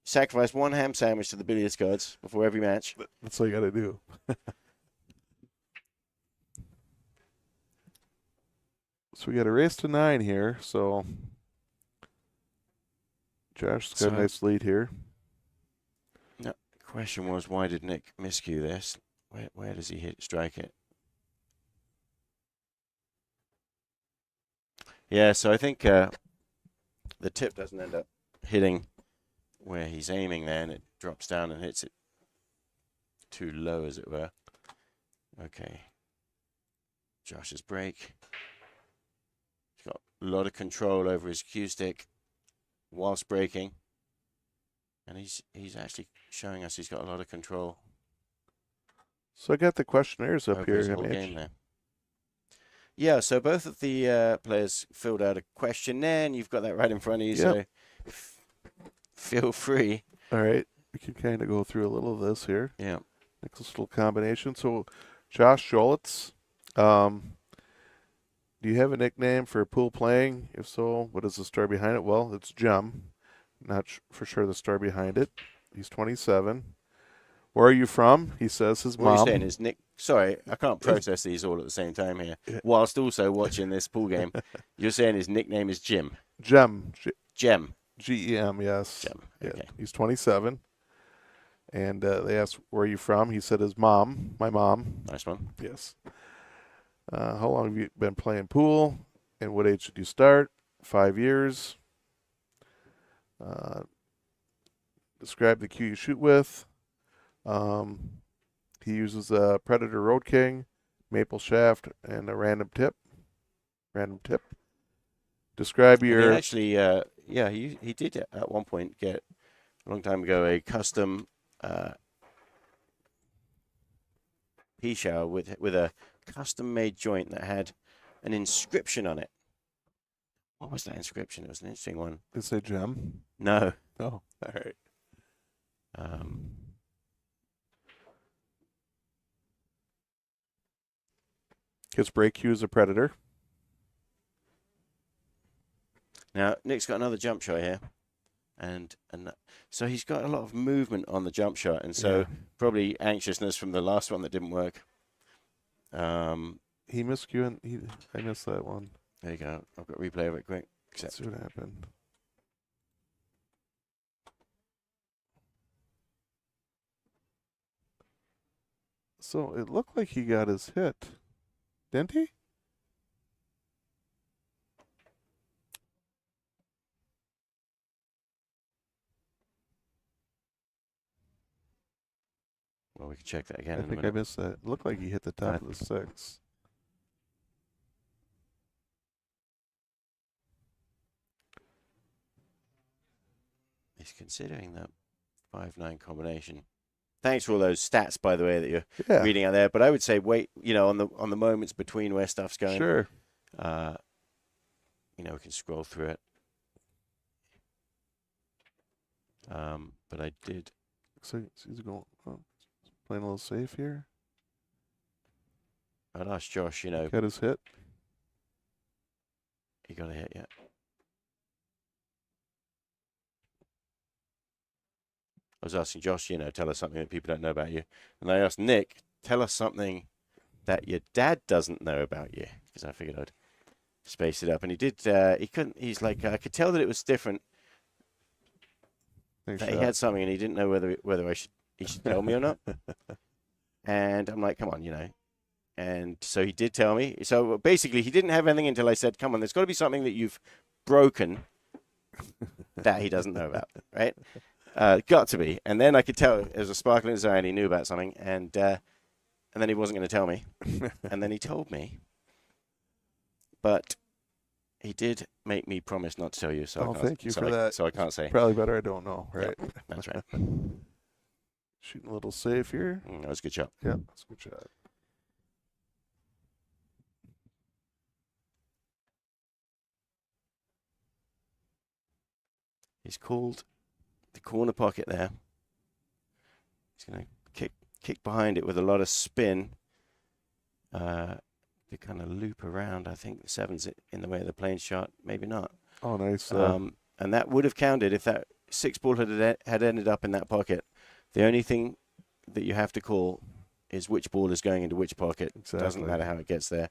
sacrifice one ham sandwich to the billiards gods before every match. That's all you got to do. So we got a race to 9 here. So Josh's got a nice lead here. No, the question was, why did Nick miscue this? Where does he strike it? Yeah, so I think the tip doesn't end up hitting where he's aiming there, and it drops down and hits it too low, as it were. Okay. Josh's break. He's got a lot of control over his cue stick whilst breaking. And he's actually showing us he's got a lot of control. So I got the questionnaires up here. Game there. Yeah, so both of the players filled out a questionnaire, and you've got that right in front of you, so feel free. All right. We can kind of go through a little of this here. Yeah. Nicholas little combination. So, Josh Jolitz, do you have a nickname for pool playing? If so, what is the story behind it? Well, it's Gem. Not for sure the story behind it. He's 27. Where are you from? He says his What mom. are you saying is Nick? Sorry, I can't process these all at the same time here. Whilst also watching this pool game, you're saying his nickname is Jim. Gem. Gem. G-E-M, yes. Gem. Okay. Yeah, he's 27. And they asked, where are you from? He said his mom. My mom. Nice one. Yes. How long have you been playing pool? And what age did you start? 5 years. Describe the cue you shoot with. He uses a Predator Road King, maple shaft, and a random tip. Describe your. And he actually, he did at one point get a long time ago a custom pea shower with a custom made joint that had an inscription on it. What was that inscription? It was an interesting one. Did it say Gem? No. Oh, all right. His break cue is a Predator. Now, Nick's got another jump shot here. And so he's got a lot of movement on the jump shot. And so probably anxiousness from the last one that didn't work. He missed cue and I missed that one. There you go. I've got replay of it quick. Let's see what happened. So it looked like he got his hit. Didn't he? Well, we can check that again I in a think I minute. missed that. It looked like he hit the top of the six. He's considering that 5-9 combination. Thanks for all those stats, by the way, that you're reading out there. But I would say wait, on the moments between where stuff's going. Sure. We can scroll through it. But I did. So he's going playing a little safe here. I'd ask Josh, Got his hit. He got a hit, yeah. I was asking Josh, tell us something that people don't know about you. And I asked Nick, tell us something that your dad doesn't know about you. Because I figured I'd space it up. And he did, he couldn't, he's like, I could tell that it was different. Thanks, that he had something and he didn't know whether he should tell me or not. And I'm like, come on, And so he did tell me. So basically, he didn't have anything until I said, come on, there's got to be something that you've broken that he doesn't know about, right? Got to be. And then I could tell there was a sparkle in his eye and he knew about something. And then he wasn't going to tell me. And then he told me. But he did make me promise not to tell you. So thank you for that. So I can't say. Probably better I don't know, right? Yep, that's right. Shooting a little safe here. That was a good shot. Yeah, that's a good shot. He's called the corner pocket there. He's going to kick behind it with a lot of spin to kind of loop around. I think the 7's in the way of the plane shot. Maybe not. Oh, nice. And that would have counted if that 6 ball had ended up in that pocket. The only thing that you have to call is which ball is going into which pocket. Exactly. It doesn't matter how it gets there.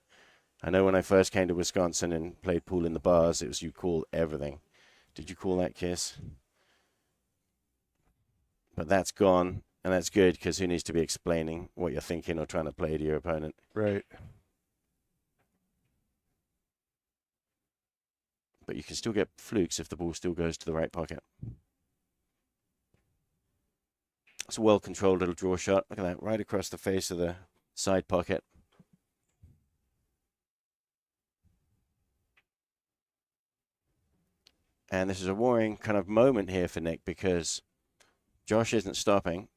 I know when I first came to Wisconsin and played pool in the bars, it was you call everything. Did you call that kiss? But that's gone, and that's good because who needs to be explaining what you're thinking or trying to play to your opponent? Right. But you can still get flukes if the ball still goes to the right pocket. It's a well-controlled little draw shot. Look at that, right across the face of the side pocket. And this is a worrying kind of moment here for Nick because Josh isn't stopping.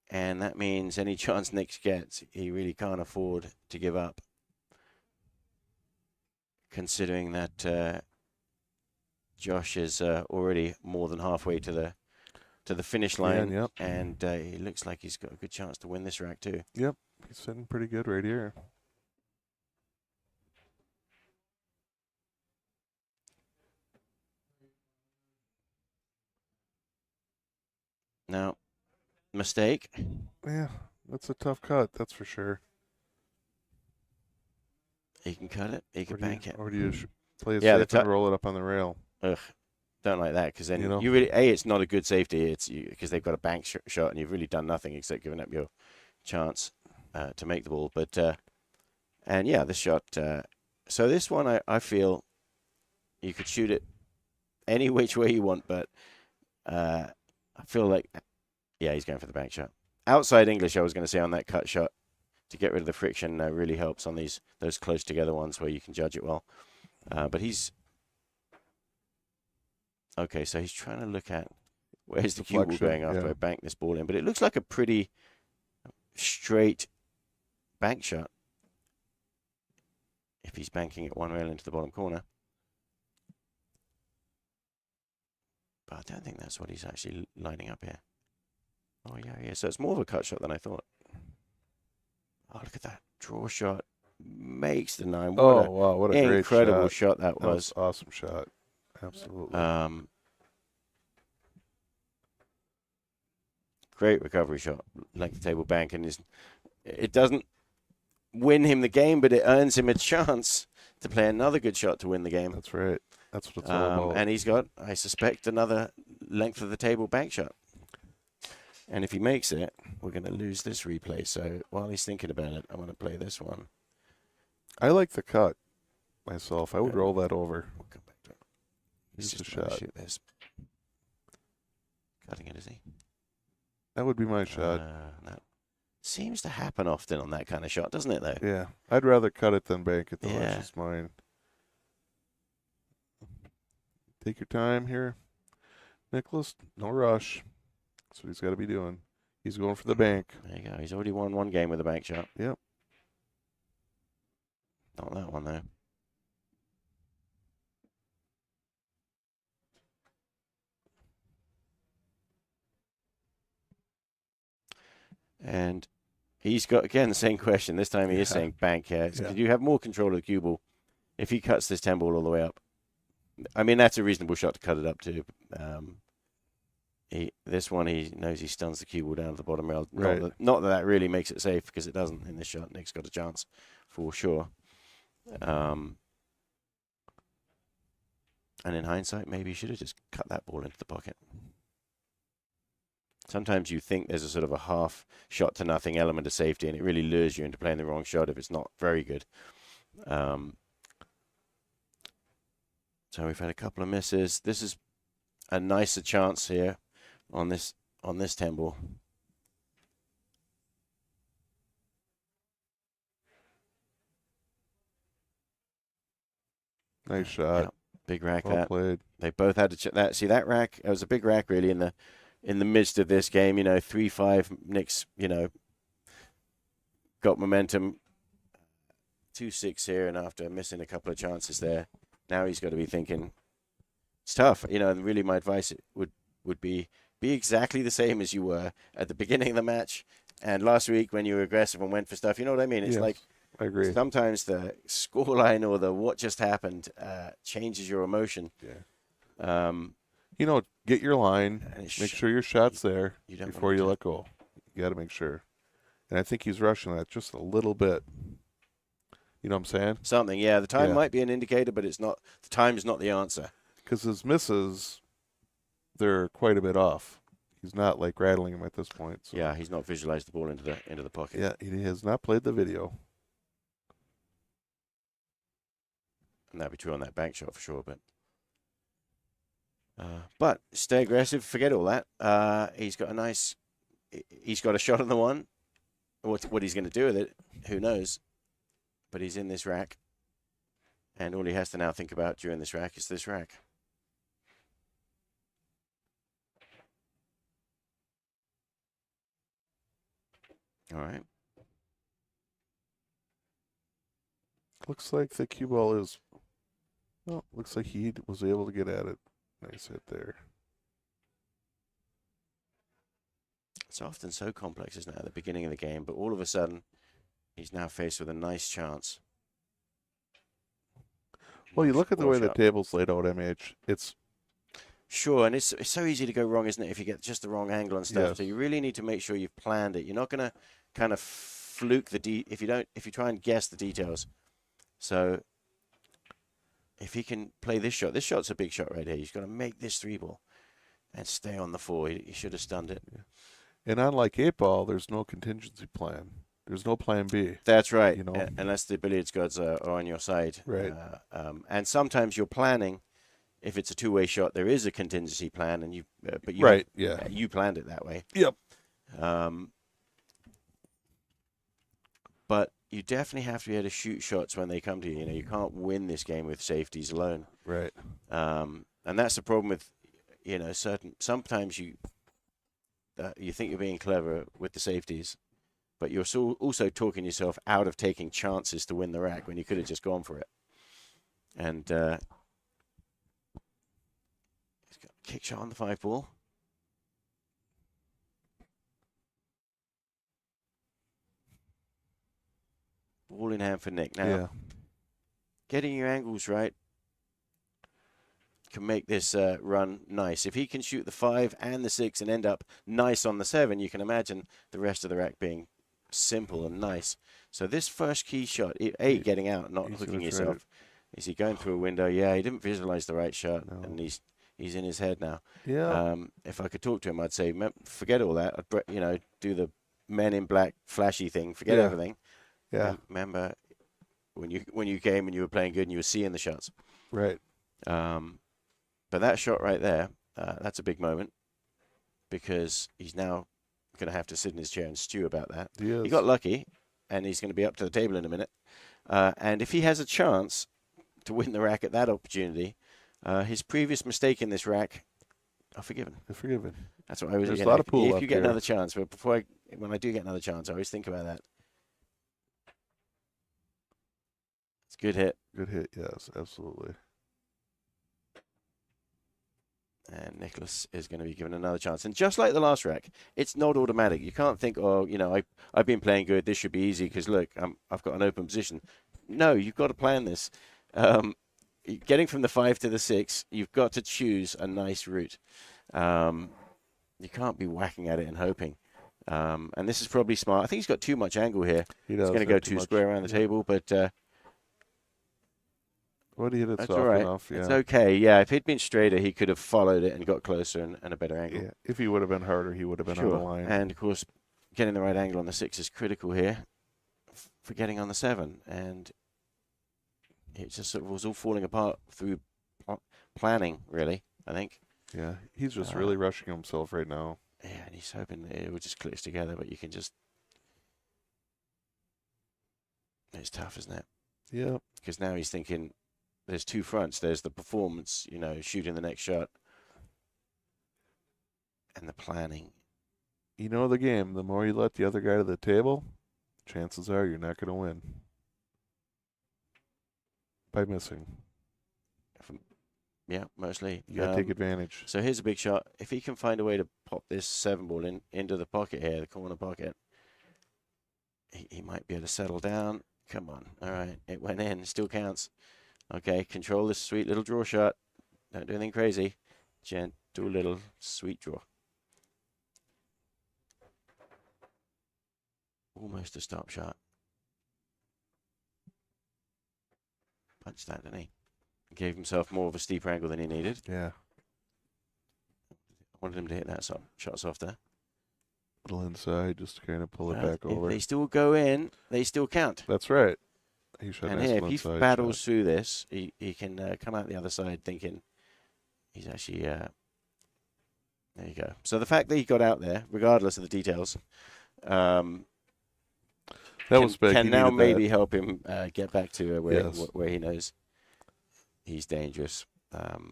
And that means any chance Nick gets, he really can't afford to give up. Considering that Josh is already more than halfway to to the finish line, yep. and he looks like he's got a good chance to win this rack too. Yep, he's sitting pretty good right here. Now, mistake. Yeah, that's a tough cut, that's for sure. He can cut it. He can bank it. Or do you play it safe and roll it up on the rail? Ugh, don't like that, because then you really it's not a good safety. It's because they've got a bank shot and you've really done nothing except giving up your chance to make the ball. But and yeah, this shot. So this one, I feel you could shoot it any which way you want, but I feel like he's going for the bank shot. Outside English, I was going to say on that cut shot to get rid of the friction really helps on those close together ones where you can judge it well. But he's okay. So he's trying to look at where's the cue ball going after I bank this ball in. But it looks like a pretty straight bank shot if he's banking it one rail into the bottom corner. But I don't think that's what he's actually lining up here. Oh, yeah. So it's more of a cut shot than I thought. Oh, look at that. Draw shot. Makes the 9. What a incredible shot that was. Awesome shot. Absolutely. Great recovery shot. Length table bank. And it doesn't win him the game, but it earns him a chance to play another good shot to win the game. That's right. That's what it's all about. And he's got, I suspect, another length of the table bank shot. And if he makes it, we're going to lose this replay. So while he's thinking about it, I'm going to play this one. I like the cut myself. I would roll that over. We'll come back to it. He's just just a shot. Shoot this. Cutting it, is he? That would be my shot. That seems to happen often on that kind of shot, doesn't it, though? Yeah. I'd rather cut it than bank it, though. Yeah. That's just mine. Take your time here, Nicholas. No rush. That's what he's got to be doing. He's going for the bank. There you go. He's already won one game with a bank shot. Yep. Not that one, though. And he's got, again, the same question. This time he is saying bank here. Yeah. You have more control of the cue ball. If he cuts this 10 ball all the way up, I mean, that's a reasonable shot to cut it up to. This one, he knows he stuns the cue ball down to the bottom rail. Right. Not that really makes it safe, because it doesn't in this shot. Nick's got a chance for sure. And in hindsight, maybe he should have just cut that ball into the pocket. Sometimes you think there's a sort of a half shot to nothing element of safety, and it really lures you into playing the wrong shot if it's not very good. So we've had a couple of misses. This is a nicer chance here on this 10 ball. Nice shot. Yeah, big rack. Well played. They both had to check that. See that rack? It was a big rack really in the midst of this game. 3-5. Nick's got momentum. 2-6 here, and after missing a couple of chances there, now he's got to be thinking. It's tough, and really my advice would be exactly the same as you were at the beginning of the match and last week when you were aggressive and went for stuff. You know what I mean? It's like, I agree. Sometimes the scoreline or the what just happened changes your emotion. Yeah. Get your line, make sure your shot's there before you let go. You got to make sure. And I think he's rushing that just a little bit. You know what I'm saying? Something, yeah. The time might be an indicator, but it's not. The time is not the answer. Because his misses, they're quite a bit off. He's not like rattling them at this point. So. Yeah, he's not visualized the ball into the pocket. Yeah, he has not played the video. And that'd be true on that bank shot for sure, but stay aggressive. Forget all that. He's got a shot on the one. What he's going to do with it, who knows? But he's in this rack, and all he has to now think about during this rack is this rack. All right. Looks like the cue ball is. Well, looks like he was able to get at it. Nice hit there. It's often so complex, isn't it, at the beginning of the game? But all of a sudden, he's now faced with a nice chance. Well, you look at the way the table's laid out, MH. It's sure, and it's so easy to go wrong, isn't it, if you get just the wrong angle and stuff. Yes. So you really need to make sure you've planned it. You're not going to kind of fluke if you try and guess the details. So if he can play this shot's a big shot right here. He's got to make this 3-ball and stay on the 4. He should have stunned it. Yeah. And unlike 8-ball, there's no contingency plan. There's no plan B. That's right. You know, unless the billiards gods are on your side. Right. And sometimes you're planning. If it's a 2-way shot, there is a contingency plan, and you planned it that way. Yep. But you definitely have to be able to shoot shots when they come to you. You know, you can't win this game with safeties alone. Right. And that's the problem with, you know, sometimes you think you're being clever with the safeties, but you're also talking yourself out of taking chances to win the rack when you could have just gone for it. And he's got a kick shot on the 5-ball. Ball in hand for Nick. Now, getting your angles right can make this run nice. If he can shoot the 5 and the 6 and end up nice on the 7, you can imagine the rest of the rack being simple and nice. So this first key shot, getting out, not hooking yourself. Right. Is he going through a window? Yeah, he didn't visualize the right shot, and he's in his head now. Yeah. If I could talk to him, I'd say, forget all that. I'd, do the Men in Black flashy thing. Forget everything. Yeah. Remember when you came and you were playing good and you were seeing the shots. Right. But that shot right there, that's a big moment because he's now going to have to sit in his chair and stew about that. He got lucky, and he's going to be up to the table in a minute. And if he has a chance to win the rack at that opportunity, his previous mistake in this rack are forgiven. They're forgiven. That's what I was. There's a lot of pool if you get here. another chance, but when I do get another chance, I always think about that. It's a good hit. Good hit, yes, absolutely. And Nicholas is going to be given another chance. And just like the last rack, it's not automatic. You can't think, I've been playing good. This should be easy because, look, I've got an open position. No, you've got to plan this. Getting from the 5 to the 6, you've got to choose a nice route. You can't be whacking at it and hoping. And this is probably smart. I think he's got too much angle here. He's going to go too square around the table, but... Well, he hit it that's soft all right. enough. Yeah. It's okay. Yeah, if he'd been straighter, he could have followed it and got closer and a better angle. Yeah. If he would have been harder, he would have been on the line. And, of course, getting the right angle on the 6 is critical here for getting on the 7. And it just sort of was all falling apart through planning, really, I think. Yeah, he's just really rushing himself right now. Yeah, and he's hoping it would just clicks together, but you can just... It's tough, isn't it? Yeah. Because now he's thinking... There's two fronts. There's the performance, shooting the next shot, and the planning. You know the game. The more you let the other guy to the table, chances are you're not going to win. By missing. Yeah, mostly. You got to take advantage. So here's a big shot. If he can find a way to pop this 7-ball into the pocket here, the corner pocket, he might be able to settle down. Come on. All right. It went in. It still counts. Okay, control this sweet little draw shot. Don't do anything crazy. Gentle little sweet draw. Almost a stop shot. Punched that, didn't he? Gave himself more of a steeper angle than he needed. Yeah. I wanted him to hit that shot softer. Little inside, just to kind of pull it back over. If they still go in, they still count. That's right. He should and here, if he battles through this, he can come out the other side thinking he's actually... there you go. So the fact that he got out there, regardless of the details, that was big. Can now maybe help him get back to where he knows he's dangerous. But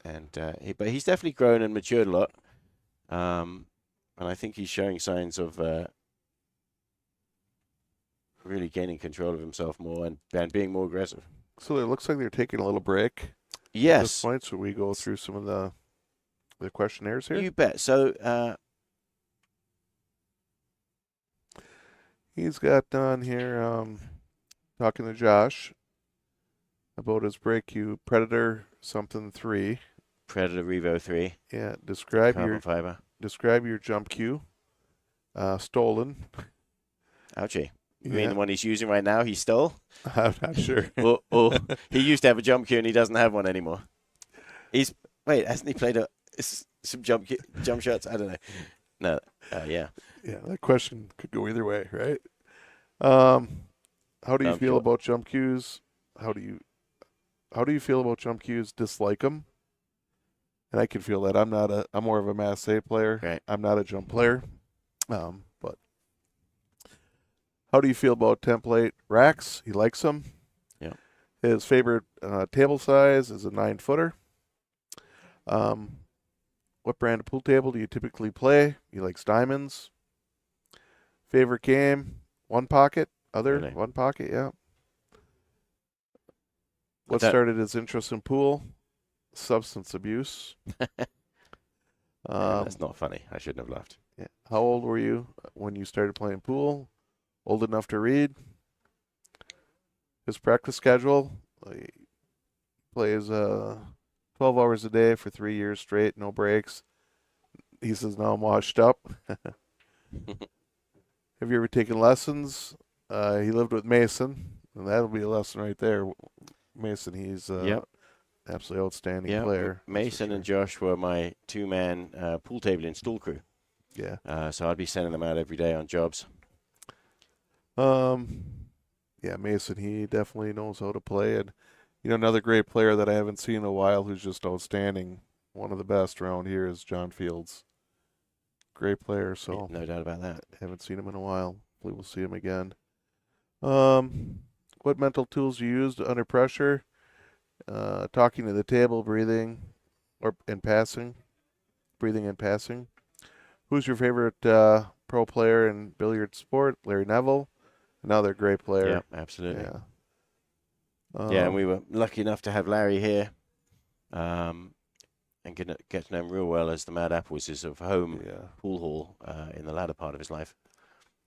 he's definitely grown and matured a lot. And I think he's showing signs of... really gaining control of himself more and being more aggressive. So it looks like they're taking a little break. Yes. At this point, so we go through some of the the questionnaires here? You bet. So He's got done here talking to Josh about his brake cue, Predator something 3. Predator Revo 3. Yeah, describe your jump cue. Stolen. Ouchie. You mean the one he's using right now? He stole? I'm not sure. or he used to have a jump cue and he doesn't have one anymore. Hasn't he played some jump shots? I don't know. No. Yeah. Yeah, that question could go either way, right? How do you feel about jump cues? How do you feel about jump cues? Dislike them? And I can feel that. I'm more of a Mass A player. Right. I'm not a jump player. But how do you feel about template racks? He likes them. Yeah. His favorite table size is a 9-footer. What brand of pool table do you typically play? He likes diamonds. Favorite game? One pocket. Really? One pocket. Yeah. What started his interest in pool? Substance abuse. That's not funny. I shouldn't have laughed. Yeah. How old were you when you started playing pool? Old enough to read? His practice schedule? He plays 12 hours a day for 3 years straight, no breaks. He says, now I'm washed up. Have you ever taken lessons? He lived with Mason, and that'll be a lesson right there. Mason, he's absolutely outstanding player. Mason and Josh were my 2-man pool table install crew. Yeah. So I'd be sending them out every day on jobs. Yeah, Mason, he definitely knows how to play. And, another great player that I haven't seen in a while who's just outstanding, one of the best around here, is John Fields. Great player, so. No doubt about that. Haven't seen him in a while. Hopefully we'll see him again. What mental tools you used under pressure? Talking to the table, breathing, and passing. Breathing and passing. Who's your favorite pro player in billiard sport? Larry Neville. Another great player. Yeah, absolutely. Yeah. And we were lucky enough to have Larry here, and get to know him real well as the Mad Apple was his home pool hall in the latter part of his life.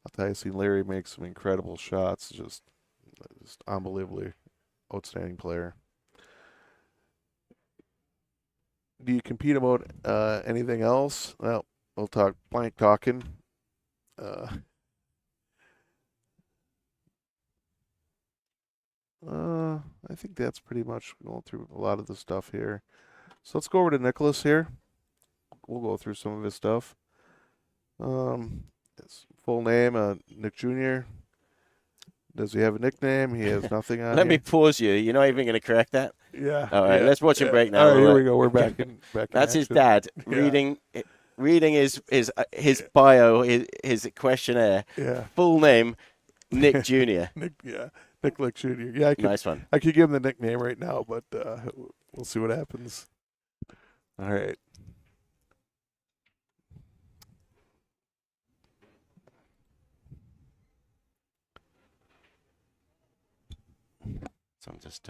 I'll tell you, I've seen Larry make some incredible shots. Just unbelievably outstanding player. Do you compete about anything else? Well, we'll talk blank talking. I think that's pretty much going through a lot of the stuff here. So let's go over to Nicholas here. We'll go through some of his stuff. His full name, Nick Jr. Does he have a nickname? He has nothing on Let me pause you. You're not even going to correct that? Yeah. All right, let's watch him break now. All right, here we go. We're back in That's in his dad reading his bio, his questionnaire. Yeah. Full name, Nick Jr. Nick Jr. Yeah, Nice one. I could give him the nickname right now, but we'll see what happens. All right. So I'm just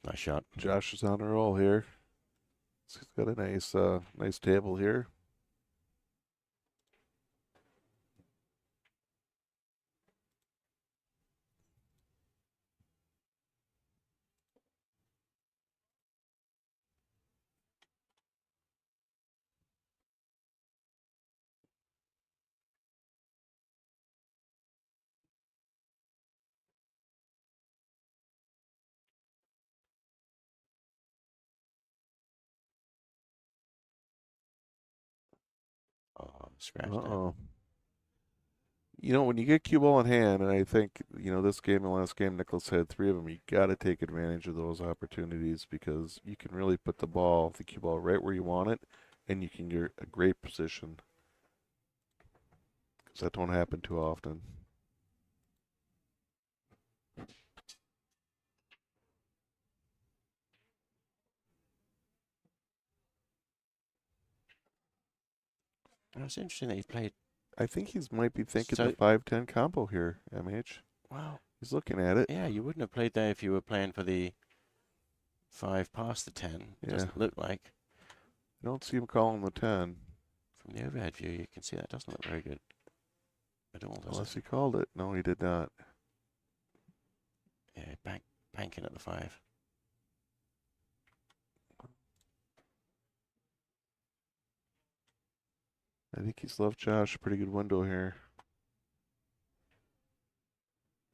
nice shot. Josh is on a roll here. He's got a nice table here. Scratched that. When you get cue ball in hand, and I think, this game and last game, Nicholas had 3 of them, you got to take advantage of those opportunities because you can really put the cue ball right where you want it, and you can get a great position. Because that don't happen too often. It's interesting that he's played. I think he might be thinking the 5-10 combo here, MH. Wow. He's looking at it. Yeah, you wouldn't have played there if you were playing for the 5 past the 10. Yeah. Doesn't look like. I don't see him calling the 10. From the overhead view, you can see that doesn't look very good at all, does Unless it? he called it. No, he did not. Yeah, banking at the 5. I think he's left Josh a pretty good window here.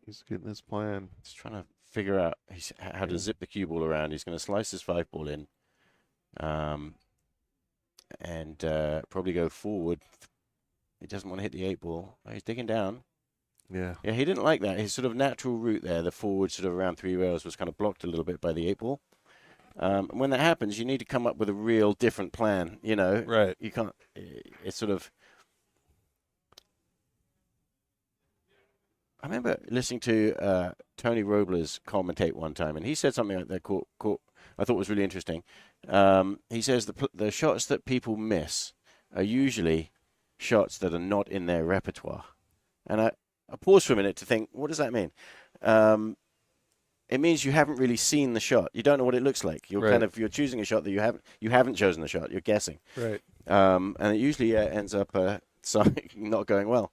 He's getting his plan. He's trying to figure out how to zip the cue ball around. He's going to slice his 5 ball in, and probably go forward. He doesn't want to hit the 8 ball. Oh, he's digging down. Yeah. Yeah, he didn't like that. His sort of natural route there, the forward sort of around 3 rails, was kind of blocked a little bit by the 8 ball. And when that happens, you need to come up with a real different plan. You know, Right. You can't. It's sort of. I remember listening to Tony Robles commentate one time, and he said something like that I thought was really interesting. He says the shots that people miss are usually shots that are not in their repertoire. And I paused for a minute to think, what does that mean? It means you haven't really seen the shot. You don't know what it looks like. You're choosing a shot that you haven't chosen the shot. You're guessing. Right. And it usually ends up not going well.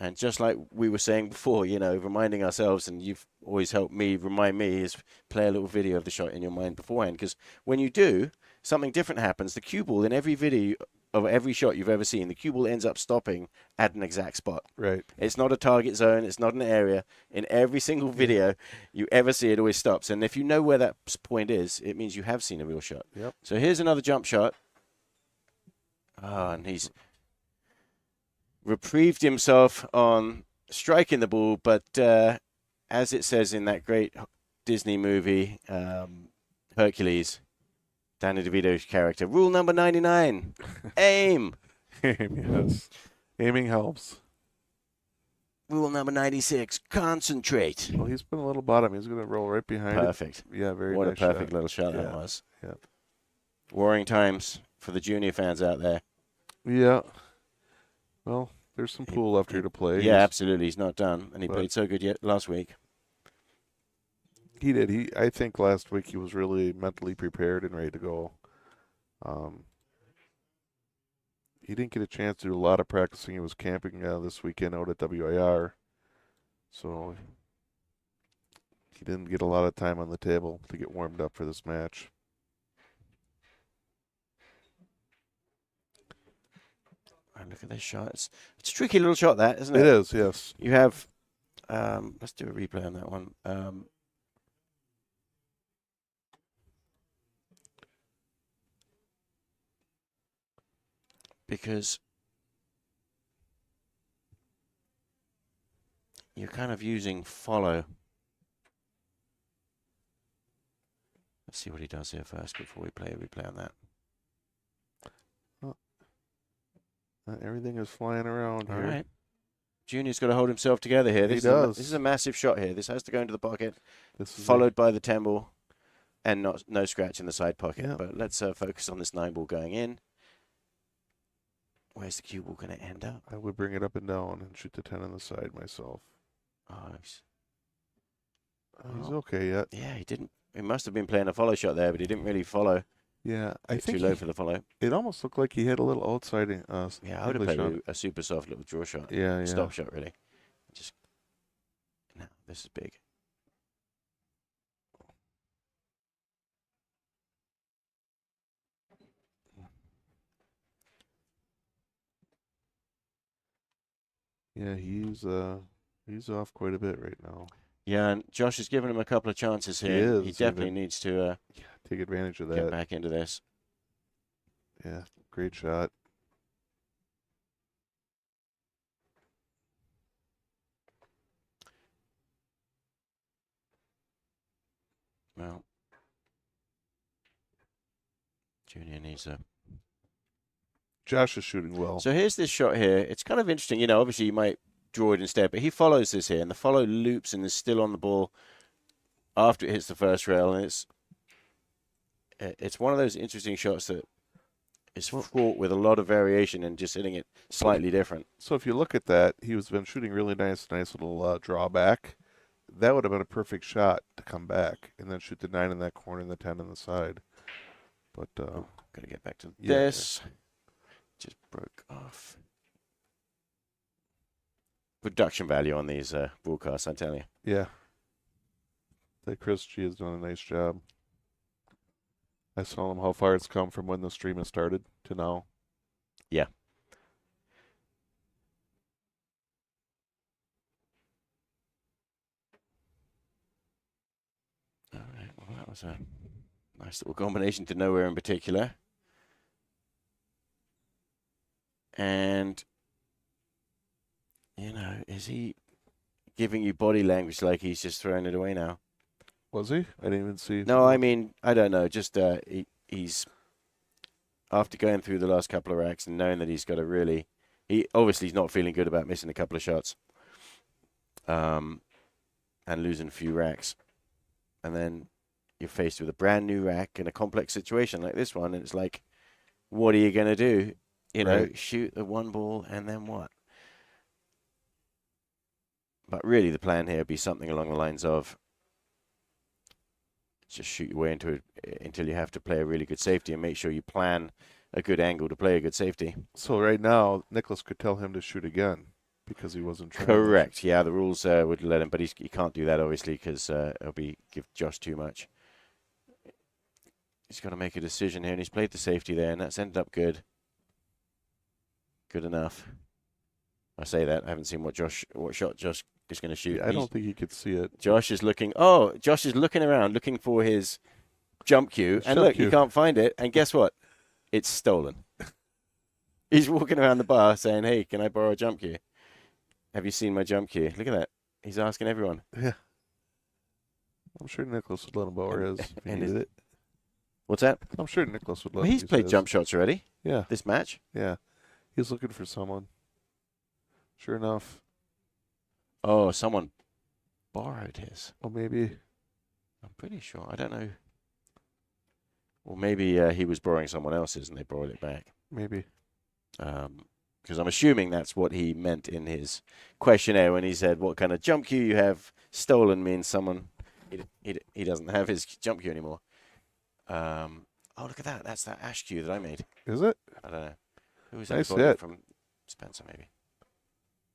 And just like we were saying before, reminding ourselves, and you've always helped me remind me, is play a little video of the shot in your mind beforehand. Because when you do, something different happens. The cue ball in every video of every shot you've ever seen, the cue ball ends up stopping at an exact spot. Right. It's not a target zone. It's not an area. In every single video you ever see, it always stops. And if you know where that point is, it means you have seen a real shot. Yep. So here's another jump shot. And he's reprieved himself on striking the ball, but as it says in that great Disney movie, Hercules, Danny DeVito's character, rule number 99, aim. Aim, yes. Aiming helps. Rule number 96, concentrate. Well, he's been a little bottom. He's going to roll right behind it. Perfect. Yeah, very What nice a perfect shot. little shot that was. Yeah. Warring times for the junior fans out there. Yeah. Well, there's some pool left here to play. Yeah, absolutely. He's not done. And he played so good last week. He did. I think last week he was really mentally prepared and ready to go. He didn't get a chance to do a lot of practicing. He was camping this weekend out at WIR. So he didn't get a lot of time on the table to get warmed up for this match. Look at this shot. It's a tricky little shot, that, isn't it? It is, yes. You have, let's do a replay on that one. Because you're kind of using follow. Let's see what he does here first before we play a replay on that. Everything is flying around here. All right. Junior's got to hold himself together here. He does. This is a massive shot here. This has to go into the pocket, This is followed by the 10 ball, and no scratch in the side pocket. Yeah. But let's focus on this 9 ball going in. Where's the cue ball going to end up? I would bring it up and down and shoot the 10 on the side myself. Oh, He's okay yet. yeah, he didn't. He must have been playing a follow shot there, but he didn't really follow. Yeah, I think too low for the follow. It almost looked like he hit a little outside. Yeah, I would have played a super soft little draw shot. Yeah, Stop shot, really. No, this is big. Yeah, he's off quite a bit right now. Yeah, and Josh has given him a couple of chances here. He definitely needs to take advantage of that. Get back into this. Yeah, great shot. Well, Junior needs a... Josh is shooting well. So here's this shot here. It's kind of interesting. You know, obviously you might draw it instead, but he follows this here, and the follow loops and is still on the ball after it hits the first rail, and it's one of those interesting shots that is fraught with a lot of variation and just hitting it slightly different. So if you look at that, he was been shooting really nice little drawback. that would have been a perfect shot to come back and then shoot the 9 in that corner and the 10 on the side. But gotta get back to this. Just broke off. Production value on these broadcasts, I tell you. Yeah. That Chris G has done a nice job. I saw him how far it's come from when the stream has started to now. Yeah. All right. Well, that was a nice little combination to nowhere in particular. And, you know, is he giving you body language like he's just throwing it away now? Was he? I didn't even see. No, I mean, I don't know. Just he's, after going through the last couple of racks and knowing that he's got a really, he obviously he's not feeling good about missing a couple of shots and losing a few racks. And then you're faced with a brand new rack in a complex situation like this one. And it's like, what are you going to do? You know, shoot the one ball and then what? But really the plan here would be something along the lines of just shoot your way into it until you have to play a really good safety and make sure you plan a good angle to play a good safety. So right now, Nicholas could tell him to shoot again because he wasn't trying. Correct. Yeah, the rules would let him, but he can't do that obviously because it'll give Josh too much. He's got to make a decision here, and he's played the safety there, and that's ended up good. Good enough. I say that I haven't seen what shot Josh is going to shoot. Yeah, I don't think he could see it. Josh is looking. Oh, Josh is looking around, looking for his jump cue, and look, he can't find it. And guess what? It's stolen. He's walking around the bar saying, "Hey, can I borrow a jump cue? Have you seen my jump cue? Look at that." He's asking everyone. Yeah. I'm sure Nicholas would let him borrow his. If he needed it. What's that? I'm sure Nicholas would let him. him. He's played jump shots already. Yeah. This match. Yeah. He was looking for someone. Sure enough. Oh, someone borrowed his. Well, maybe. I'm pretty sure. I don't know. Well, maybe he was borrowing someone else's and they borrowed it back. Maybe. Because I'm assuming that's what he meant in his questionnaire when he said, what kind of jump cue you have stolen means someone, he doesn't have his jump cue anymore. Oh, look at that. That's that ash cue that I made. Is it? I don't know. Who was nice that? Hit. From Spencer, maybe.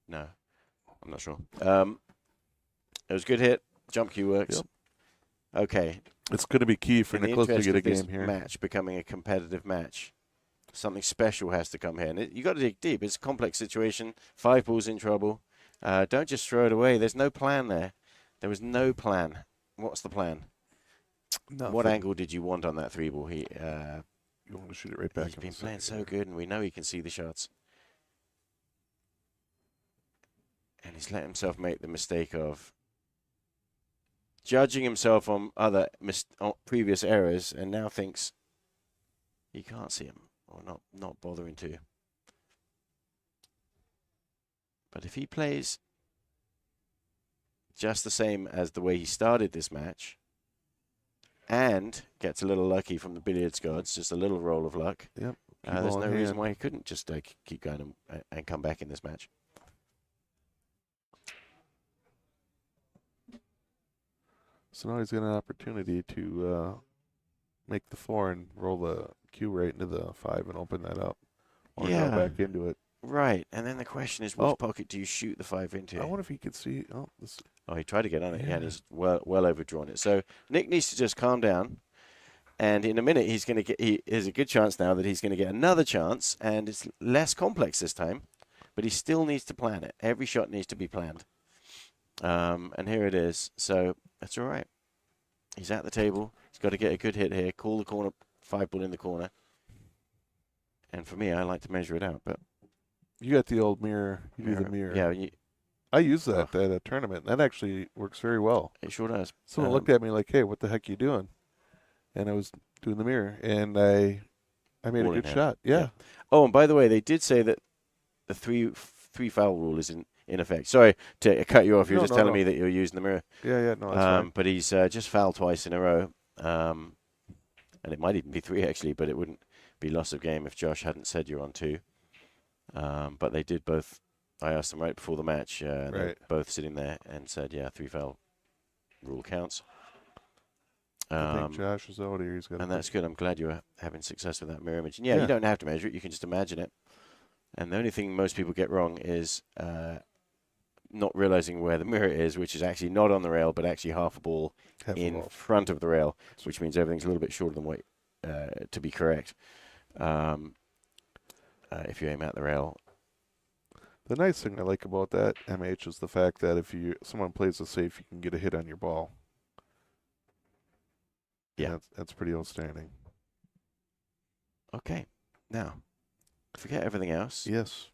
No. I'm not sure. It was a good hit. Jump cue works. Yep. Okay. It's going to be key for Nicholas to get a game here. Match becoming a competitive match. Something special has to come here. And you got to dig deep. It's a complex situation. 5 balls in trouble. Don't just throw it away. There's no plan there. There was no plan. What's the plan? What angle did you want on that 3 ball? You want to shoot it right back. He's been playing so good, and we know he can see the shots. And he's let himself make the mistake of judging himself on other previous errors, and now thinks he can't see him, or not bothering to. But if he plays just the same as the way he started this match, and gets a little lucky from the billiards gods, just a little roll of luck, yep. There's no reason why he couldn't just keep going and come back in this match. So now he's got an opportunity to make the 4 and roll the cue right into the 5 and open that up. Or go back into it. Right, and then the question is, which pocket do you shoot the 5 into? I wonder if he could see. Oh, he tried to get on it, and he's well overdrawn it. So Nick needs to just calm down, and in a minute he's going to get. There's a good chance now that he's going to get another chance, and it's less complex this time, but he still needs to plan it. Every shot needs to be planned, and here it is. So that's all right. He's at the table. He's got to get a good hit here. Call the corner, 5 ball in the corner. And for me, I like to measure it out, but. You got the old mirror. You do the mirror. Yeah. I use that at a tournament. That actually works very well. It sure does. Someone looked at me like, "Hey, what the heck are you doing?" And I was doing the mirror, and I made a good shot. Yeah. Oh, and by the way, they did say that the three foul rule is in effect. Sorry to cut you off. You're just telling me that you're using the mirror. Yeah. No, that's fine. But he's just fouled twice in a row, and it might even be 3 actually. But it wouldn't be loss of game if Josh hadn't said you're on 2. But they did both. I asked them right before the match. They were both sitting there and said, yeah, 3 foul rule counts. I think Josh is out here. He's got. And that's good. I'm glad you're having success with that mirror image. And yeah, Yeah. you don't have to measure it. You can just imagine it. And the only thing most people get wrong is not realizing where the mirror is, which is actually not on the rail, but actually half a ball in front of the rail, which means everything's a little bit shorter than what to be correct. If you aim at the rail. The nice thing I like about that, MH, is the fact that if someone plays a safe, you can get a hit on your ball. Yeah. That's pretty outstanding. Okay. Now, forget everything else. Yes.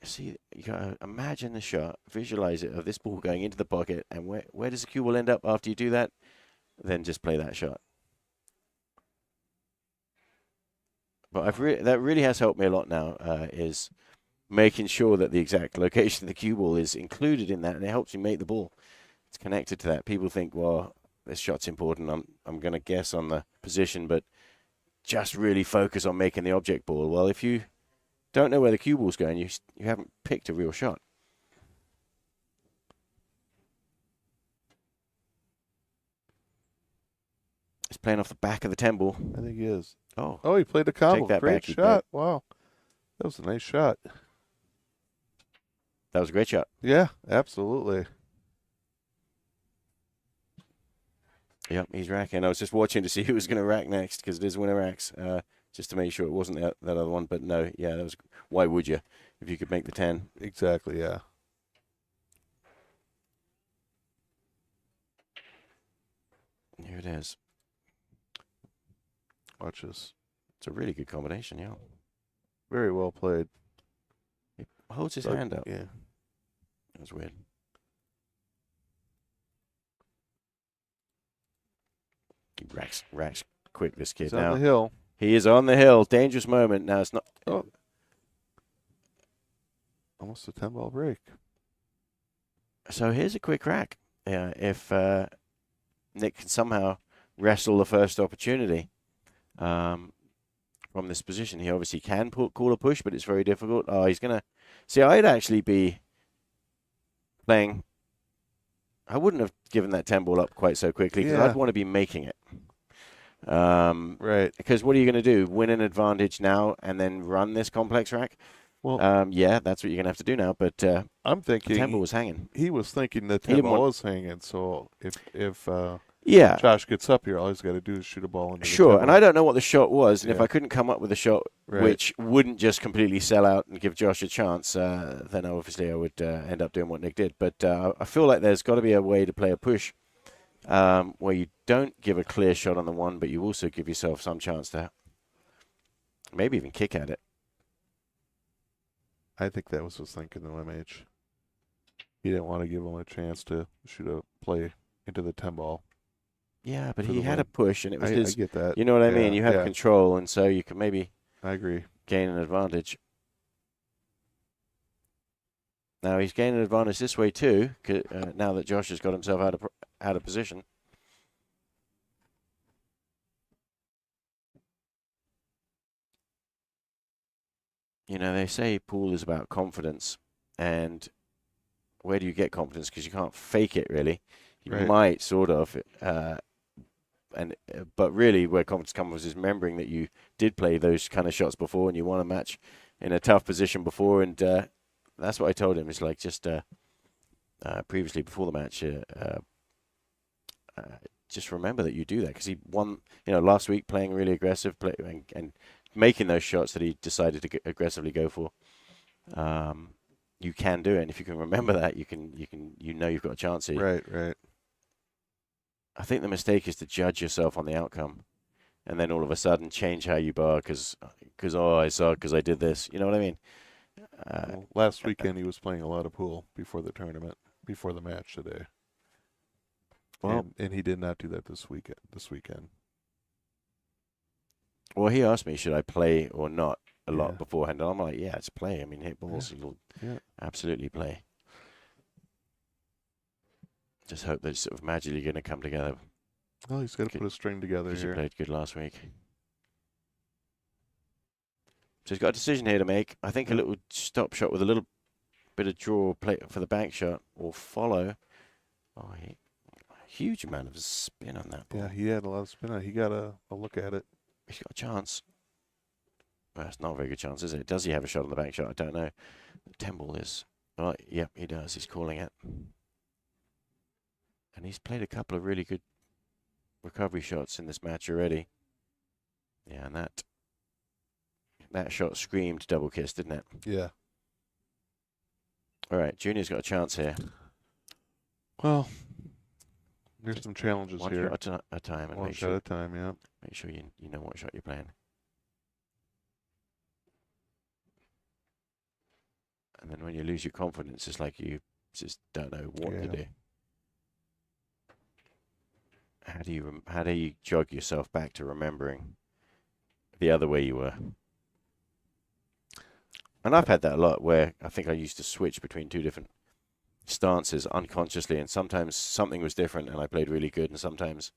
See, you gotta imagine the shot, visualize it of this ball going into the pocket, and where does the cue ball end up after you do that? Then just play that shot. But that really has helped me a lot now, is making sure that the exact location of the cue ball is included in that, and it helps you make the ball. It's connected to that. People think, well, this shot's important. I'm going to guess on the position, but just really focus on making the object ball. Well, if you don't know where the cue ball's going, you haven't picked a real shot. He's playing off the back of the 10 ball. I think he is. Oh, he played a combo. Take that Great back, shot. Wow. That was a nice shot. That was a great shot. Yeah, absolutely. Yep, he's racking. I was just watching to see who was going to rack next because it is winner racks, just to make sure it wasn't that other one. But no, yeah, that was. Why would you if you could make the 10? Exactly, yeah. Here it is. Watch this. It's a really good combination, yeah. Very well played. He holds his hand up. Yeah. That was weird. He racks quick, this kid. He's now. on the hill. He is on the hill. Dangerous moment. Now it's not. Oh. Almost a 10-ball break. So here's a quick rack. If Nick can somehow wrestle the first opportunity from this position, he obviously can call a push, but it's very difficult. Oh, he's going to... See, I'd actually be playing... I wouldn't have given that 10 ball up quite so quickly because I'd want to be making it. Right. Because what are you going to do? Win an advantage now and then run this complex rack? Well, yeah, that's what you're going to have to do now. But I'm thinking the 10 ball was hanging. He was thinking the 10 ball was hanging. So if Josh gets up here, all he's got to do is shoot a ball into the 10 ball. And I don't know what the shot was. And if I couldn't come up with a shot which wouldn't just completely sell out and give Josh a chance, then obviously I would end up doing what Nick did. But I feel like there's got to be a way to play a push where you don't give a clear shot on the one, but you also give yourself some chance to maybe even kick at it. I think that was his thinking, though, MH. He didn't want to give him a chance to shoot a play into the 10 ball. Yeah, but he had a push, and it was his. I get that. You know what I mean? You had control, and so you can maybe. I agree. Gain an advantage. Now he's gaining an advantage this way too. Now that Josh has got himself out of position. You know, they say pool is about confidence, and where do you get confidence? Because you can't fake it, really. You might sort of, but really, where confidence comes is remembering that you did play those kind of shots before, and you won a match in a tough position before, and that's what I told him. It's like just previously before the match, just remember that you do that because he won. You know, last week playing really aggressive, and making those shots that he decided to aggressively go for. You can do it, and if you can remember that, you know you've got a chance here. Right. I think the mistake is to judge yourself on the outcome, and then all of a sudden change how you bar because I saw because I did this. You know what I mean? Last weekend he was playing a lot of pool before the tournament, before the match today. Well, and he did not do that this weekend. Well, he asked me, should I play or not a lot beforehand? And I'm like, yeah, it's play. I mean, hit balls, you'll absolutely play. Just hope that it's sort of magically going to come together. Well, he's got to put a string together here. He played good last week. So he's got a decision here to make. I think a little stop shot with a little bit of draw play for the bank shot or follow. Oh, huge amount of spin on that ball. Yeah, he had a lot of spin on it. He got a look at it. He's got a chance. Well, it's not a very good chance, is it? Does he have a shot on the bank shot? I don't know. The 10 ball is... Oh, yep, he does. He's calling it. And he's played a couple of really good recovery shots in this match already. Yeah, and that shot screamed double kiss, didn't it? Yeah. All right, Junior's got a chance here. Well, there's some challenges here. One shot at a time. And One shot at a time, yeah. Make sure you know what shot you're playing. And then when you lose your confidence, it's like you just don't know what to do. How do you jog yourself back to remembering the other way you were? And I've had that a lot, where I think I used to switch between two different stances unconsciously, and sometimes something was different and I played really good, and sometimes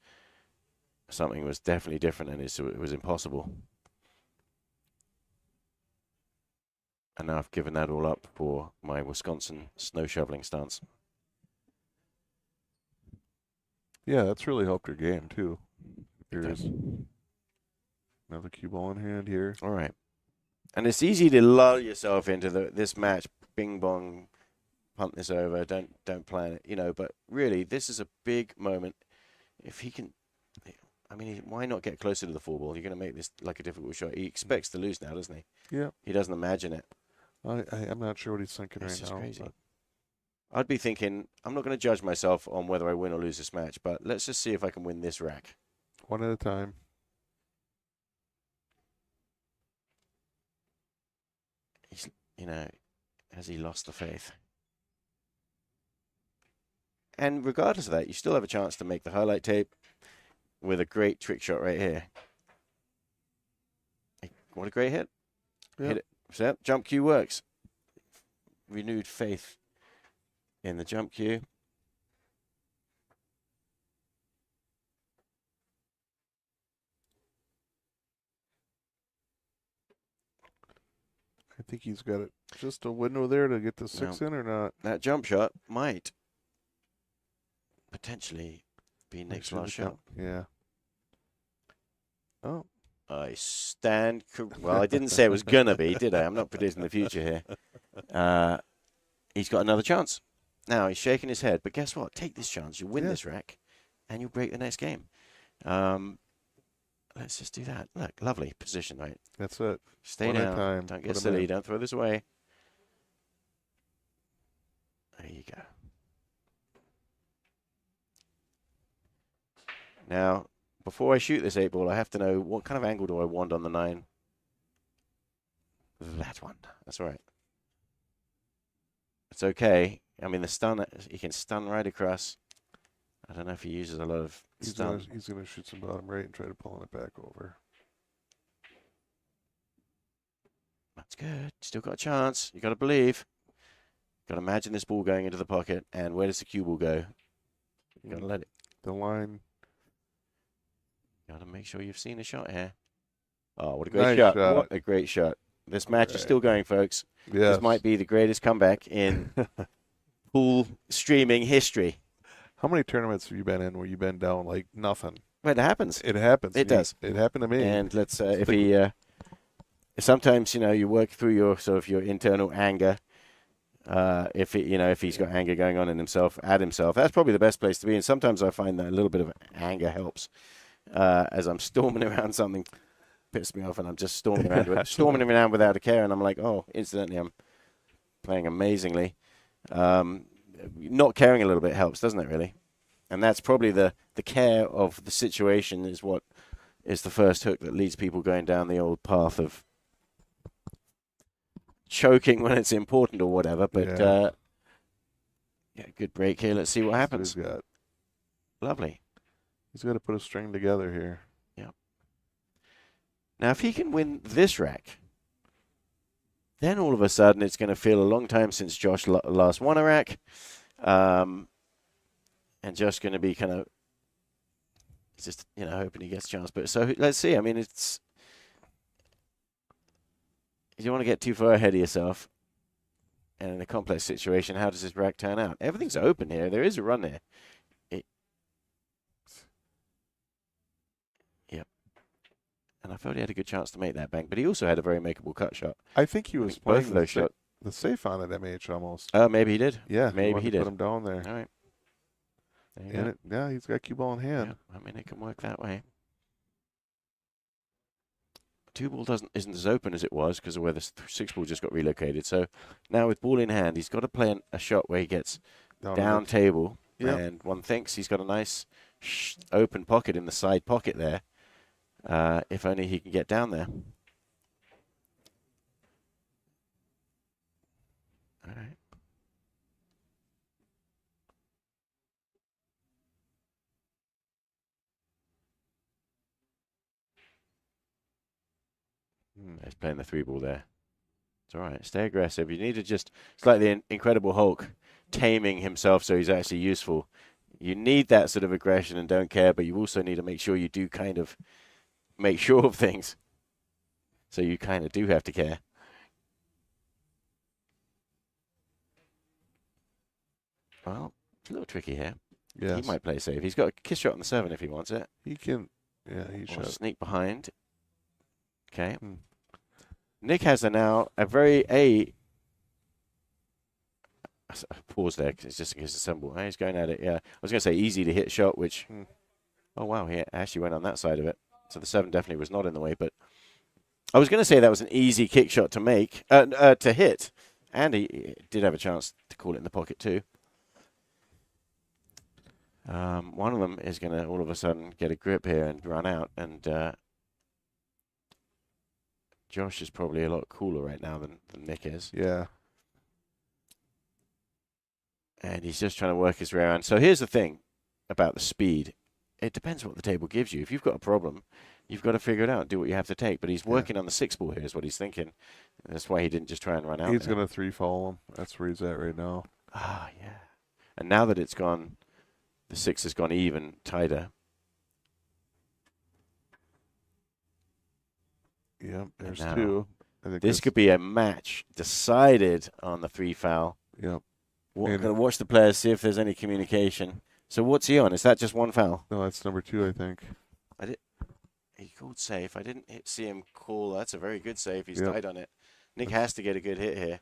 something was definitely different and it was impossible. And now I've given that all up for my Wisconsin snow shoveling stance. Yeah, that's really helped your game, too. Here's another cue ball in hand here. All right. And it's easy to lull yourself into this match, bing bong, punt this over, don't plan it, you know, but really this is a big moment. If he can, I mean, why not get closer to the 4 ball? You're going to make this like a difficult shot. He expects to lose now, doesn't he? Yeah. He doesn't imagine it. I'm not sure what he's thinking It's right just now. crazy. I'd be thinking, I'm not going to judge myself on whether I win or lose this match, but let's just see if I can win this rack. One at a time. He's, you know, has he lost the faith? And regardless of that, you still have a chance to make the highlight tape with a great trick shot right here. What a great hit. Yep. Hit it. So, jump cue works. Renewed faith in the jump cue. I think he's got it just a window there to get the 6 in or not. That jump shot might potentially be Nick's last shot. Yeah. Oh. I stand. Well, I didn't say it was going to be, did I? I'm not predicting the future here. He's got another chance. Now, he's shaking his head, but guess what? Take this chance. You win this rack, and you'll break the next game. Let's just do that. Look, lovely position, right? That's it. Stay down. Don't get silly. Don't throw this away. There you go. Now, before I shoot this 8 ball, I have to know what kind of angle do I want on the 9. That one. That's all right. It's okay. I mean, the stun, he can stun right across. I don't know if he uses a lot of stun. He's going to shoot some bottom right and try to pull it back over. That's good. Still got a chance. You got to believe. Got to imagine this ball going into the pocket. And where does the cue ball go? You got to let it. The line. Got to make sure you've seen a shot here. Oh, what a great shot. What a great shot. This match is still going, folks. Yes. This might be the greatest comeback in pool streaming history. How many tournaments have you been in where you've been down like nothing? But it happens. It happens. It does. It happened to me. And let's if he sometimes, you know, you work through your sort of your internal anger. If he's got anger going on in himself, at himself, that's probably the best place to be. And sometimes I find that a little bit of anger helps. As I'm storming around, something pissed me off, and I'm just storming around without a care, and I'm like, oh, incidentally, I'm playing amazingly. Not caring a little bit helps, doesn't it, really? And that's probably the care of the situation is what is the first hook that leads people going down the old path of choking when it's important or whatever. But good break here. Let's see what happens. He's got. Lovely. He's got to put a string together here. Yeah. Now, if he can win this rack, then all of a sudden it's going to feel a long time since Josh last won a rack. And Josh's going to be kind of just, hoping he gets a chance. But so let's see. I mean, you don't want to get too far ahead of yourself. And in a complex situation, how does this rack turn out? Everything's open here. There is a run there. Yep. And I felt he had a good chance to make that bank, but he also had a very makeable cut shot. I think he was both playing of those shots. The safe on it, MH almost. Oh, maybe he did. Yeah, maybe he did. Put him down there. All right. There you go. Yeah, he's got cue ball in hand. Yeah, I mean, it can work that way. Two ball isn't as open as it was because of where the six ball just got relocated. So now with ball in hand, he's got to play a shot where he gets down table, and one thinks he's got a nice open pocket in the side pocket there. If only he can get down there. All right. He's playing the three ball there. It's all right. Stay aggressive. You need to just, it's like the Incredible Hulk taming himself so he's actually useful. You need that sort of aggression and don't care, but you also need to make sure you do kind of make sure of things. So you kind of do have to care. Well, it's a little tricky here. Yes. He might play safe. He's got a kiss shot on the 7 if he wants it. He can, he should. Sneak behind. Okay. Nick has a pause there because it's just against the symbol. He's going at it. Yeah, I was going to say easy to hit shot, which, oh wow, he actually went on that side of it. So the 7 definitely was not in the way. But I was going to say that was an easy kick shot to make, to hit, and he did have a chance to call it in the pocket too. One of them is going to all of a sudden get a grip here and run out, and Josh is probably a lot cooler right now than Nick is. Yeah. And he's just trying to work his way around. So here's the thing about the speed. It depends what the table gives you. If you've got a problem, you've got to figure it out, do what you have to take. But he's working on the 6 ball here is what he's thinking. That's why he didn't just try and run out. He's going to 3-fall him. That's where he's at right now. Ah, yeah. And now that it's gone, the 6 has gone even tighter. Yep, there's 2. I think this could be a match decided on the 3 foul. Yep. We're going to watch the players, see if there's any communication. So what's he on? Is that just 1 foul? No, that's number 2, I think. He called safe. I didn't see him call. That's a very good save. He's tied on it. Nick has to get a good hit here.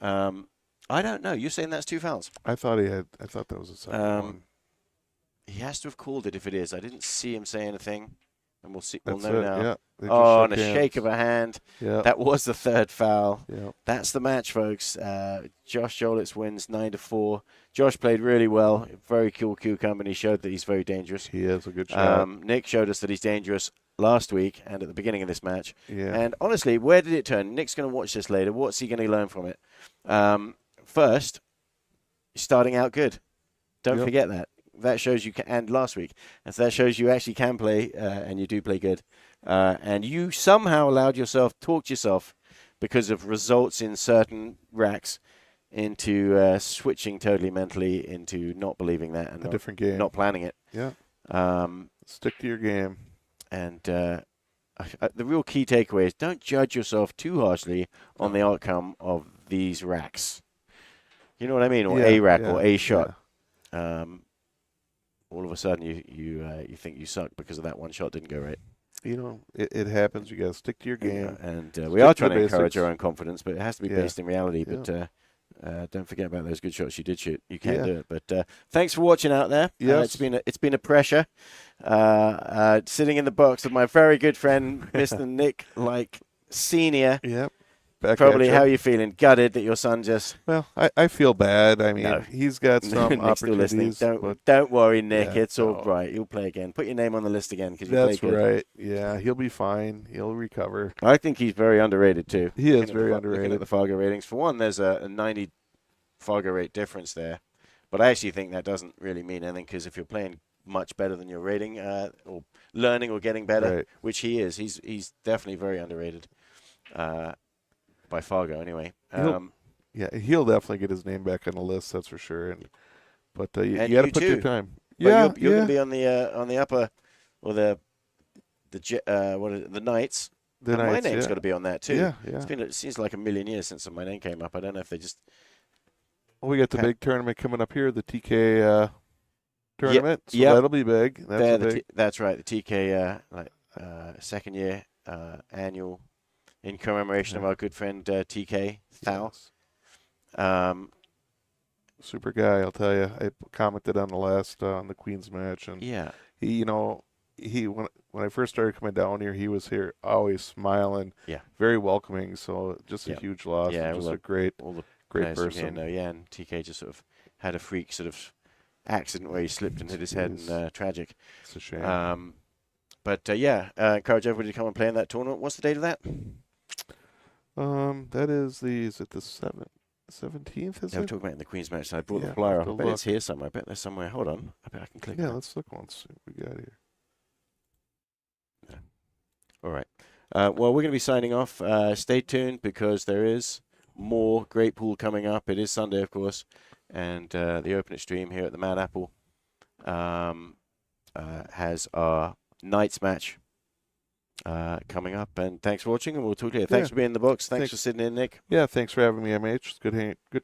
I don't know. You're saying that's 2 fouls? I thought that was a second one. He has to have called it if it is. I didn't see him say anything. And we'll see. We'll That's know it, now. yeah. Oh, and a shake of a hand. Yeah. That was the 3rd foul. Yeah. That's the match, folks. Josh Jolitz wins 9-4. Josh played really well. Very cool cucumber, and he showed that he's very dangerous. He has a good shot. Nick showed us that he's dangerous last week and at the beginning of this match. Yeah. And honestly, where did it turn? Nick's going to watch this later. What's he going to learn from it? First, starting out good. Don't forget that. That shows you can, and last week, and so that shows you actually can play, and you do play good. And you somehow allowed yourself, talked yourself, because of results in certain racks, into switching totally mentally into not believing that and a different game, not planning it. Yeah. Stick to your game. And the real key takeaway is don't judge yourself too harshly on the outcome of these racks. You know what I mean? Or a rack or a shot. Yeah. All of a sudden you think you suck because of that one shot didn't go right. You know, it happens. You got to stick to your game. And we are trying to encourage our own confidence, but it has to be based in reality. Yeah. But don't forget about those good shots you did shoot. You can't do it. But thanks for watching out there. Yes. It's been a pressure. Sitting in the box with my very good friend, Mr. Nick Leick Senior. Yep. Probably how are you feeling? Gutted that your son just... Well, I feel bad. I mean, he's got some opportunities. Don't worry, Nick. It's all right. You'll play again. Put your name on the list again because you play good. That's right. Yeah, he'll be fine. He'll recover. I think he's very underrated too. He is very underrated. Looking at the Fargo ratings. For one, there's a 90 Fargo rate difference there. But I actually think that doesn't really mean anything because if you're playing much better than your rating or learning or getting better, which he is, he's definitely very underrated. By Fargo, anyway. He'll definitely get his name back on the list. That's for sure. But you got to put your time. But you're going to be on the upper, or the Knights. My name's got to be on that too. Yeah. It seems like a million years since my name came up. I don't know if they just Well, we got the big tournament coming up here, the TK tournament. So yep. that'll be big. That's right. The TK second year annual in commemoration of our good friend TK Thal. Yes. Super guy, I'll tell you. I commented on the last on the Queens match, and he, when I first started coming down here, he was here always smiling, very welcoming. So just a huge loss. Yeah, just a great and person. TK just sort of had a freak sort of accident where he slipped and hit his head, and tragic. It's a shame. But encourage everybody to come and play in that tournament. What's the date of that? That is it the 17th, is it? We're talking about in the Queen's match. So I brought the flyer up. I bet it's here somewhere. I bet there's somewhere. Hold on. I bet I can click on it. Let's look once. See what we got here. Yeah. All right. Well, we're going to be signing off. Stay tuned because there is more great pool coming up. It is Sunday, of course. And the Open Extreme here at the Mad Apple has our night's match coming up. And thanks for watching, and we'll talk to you. Thanks for being in the box. Thanks for sitting in, Nick. Yeah, thanks for having me, MH. It's good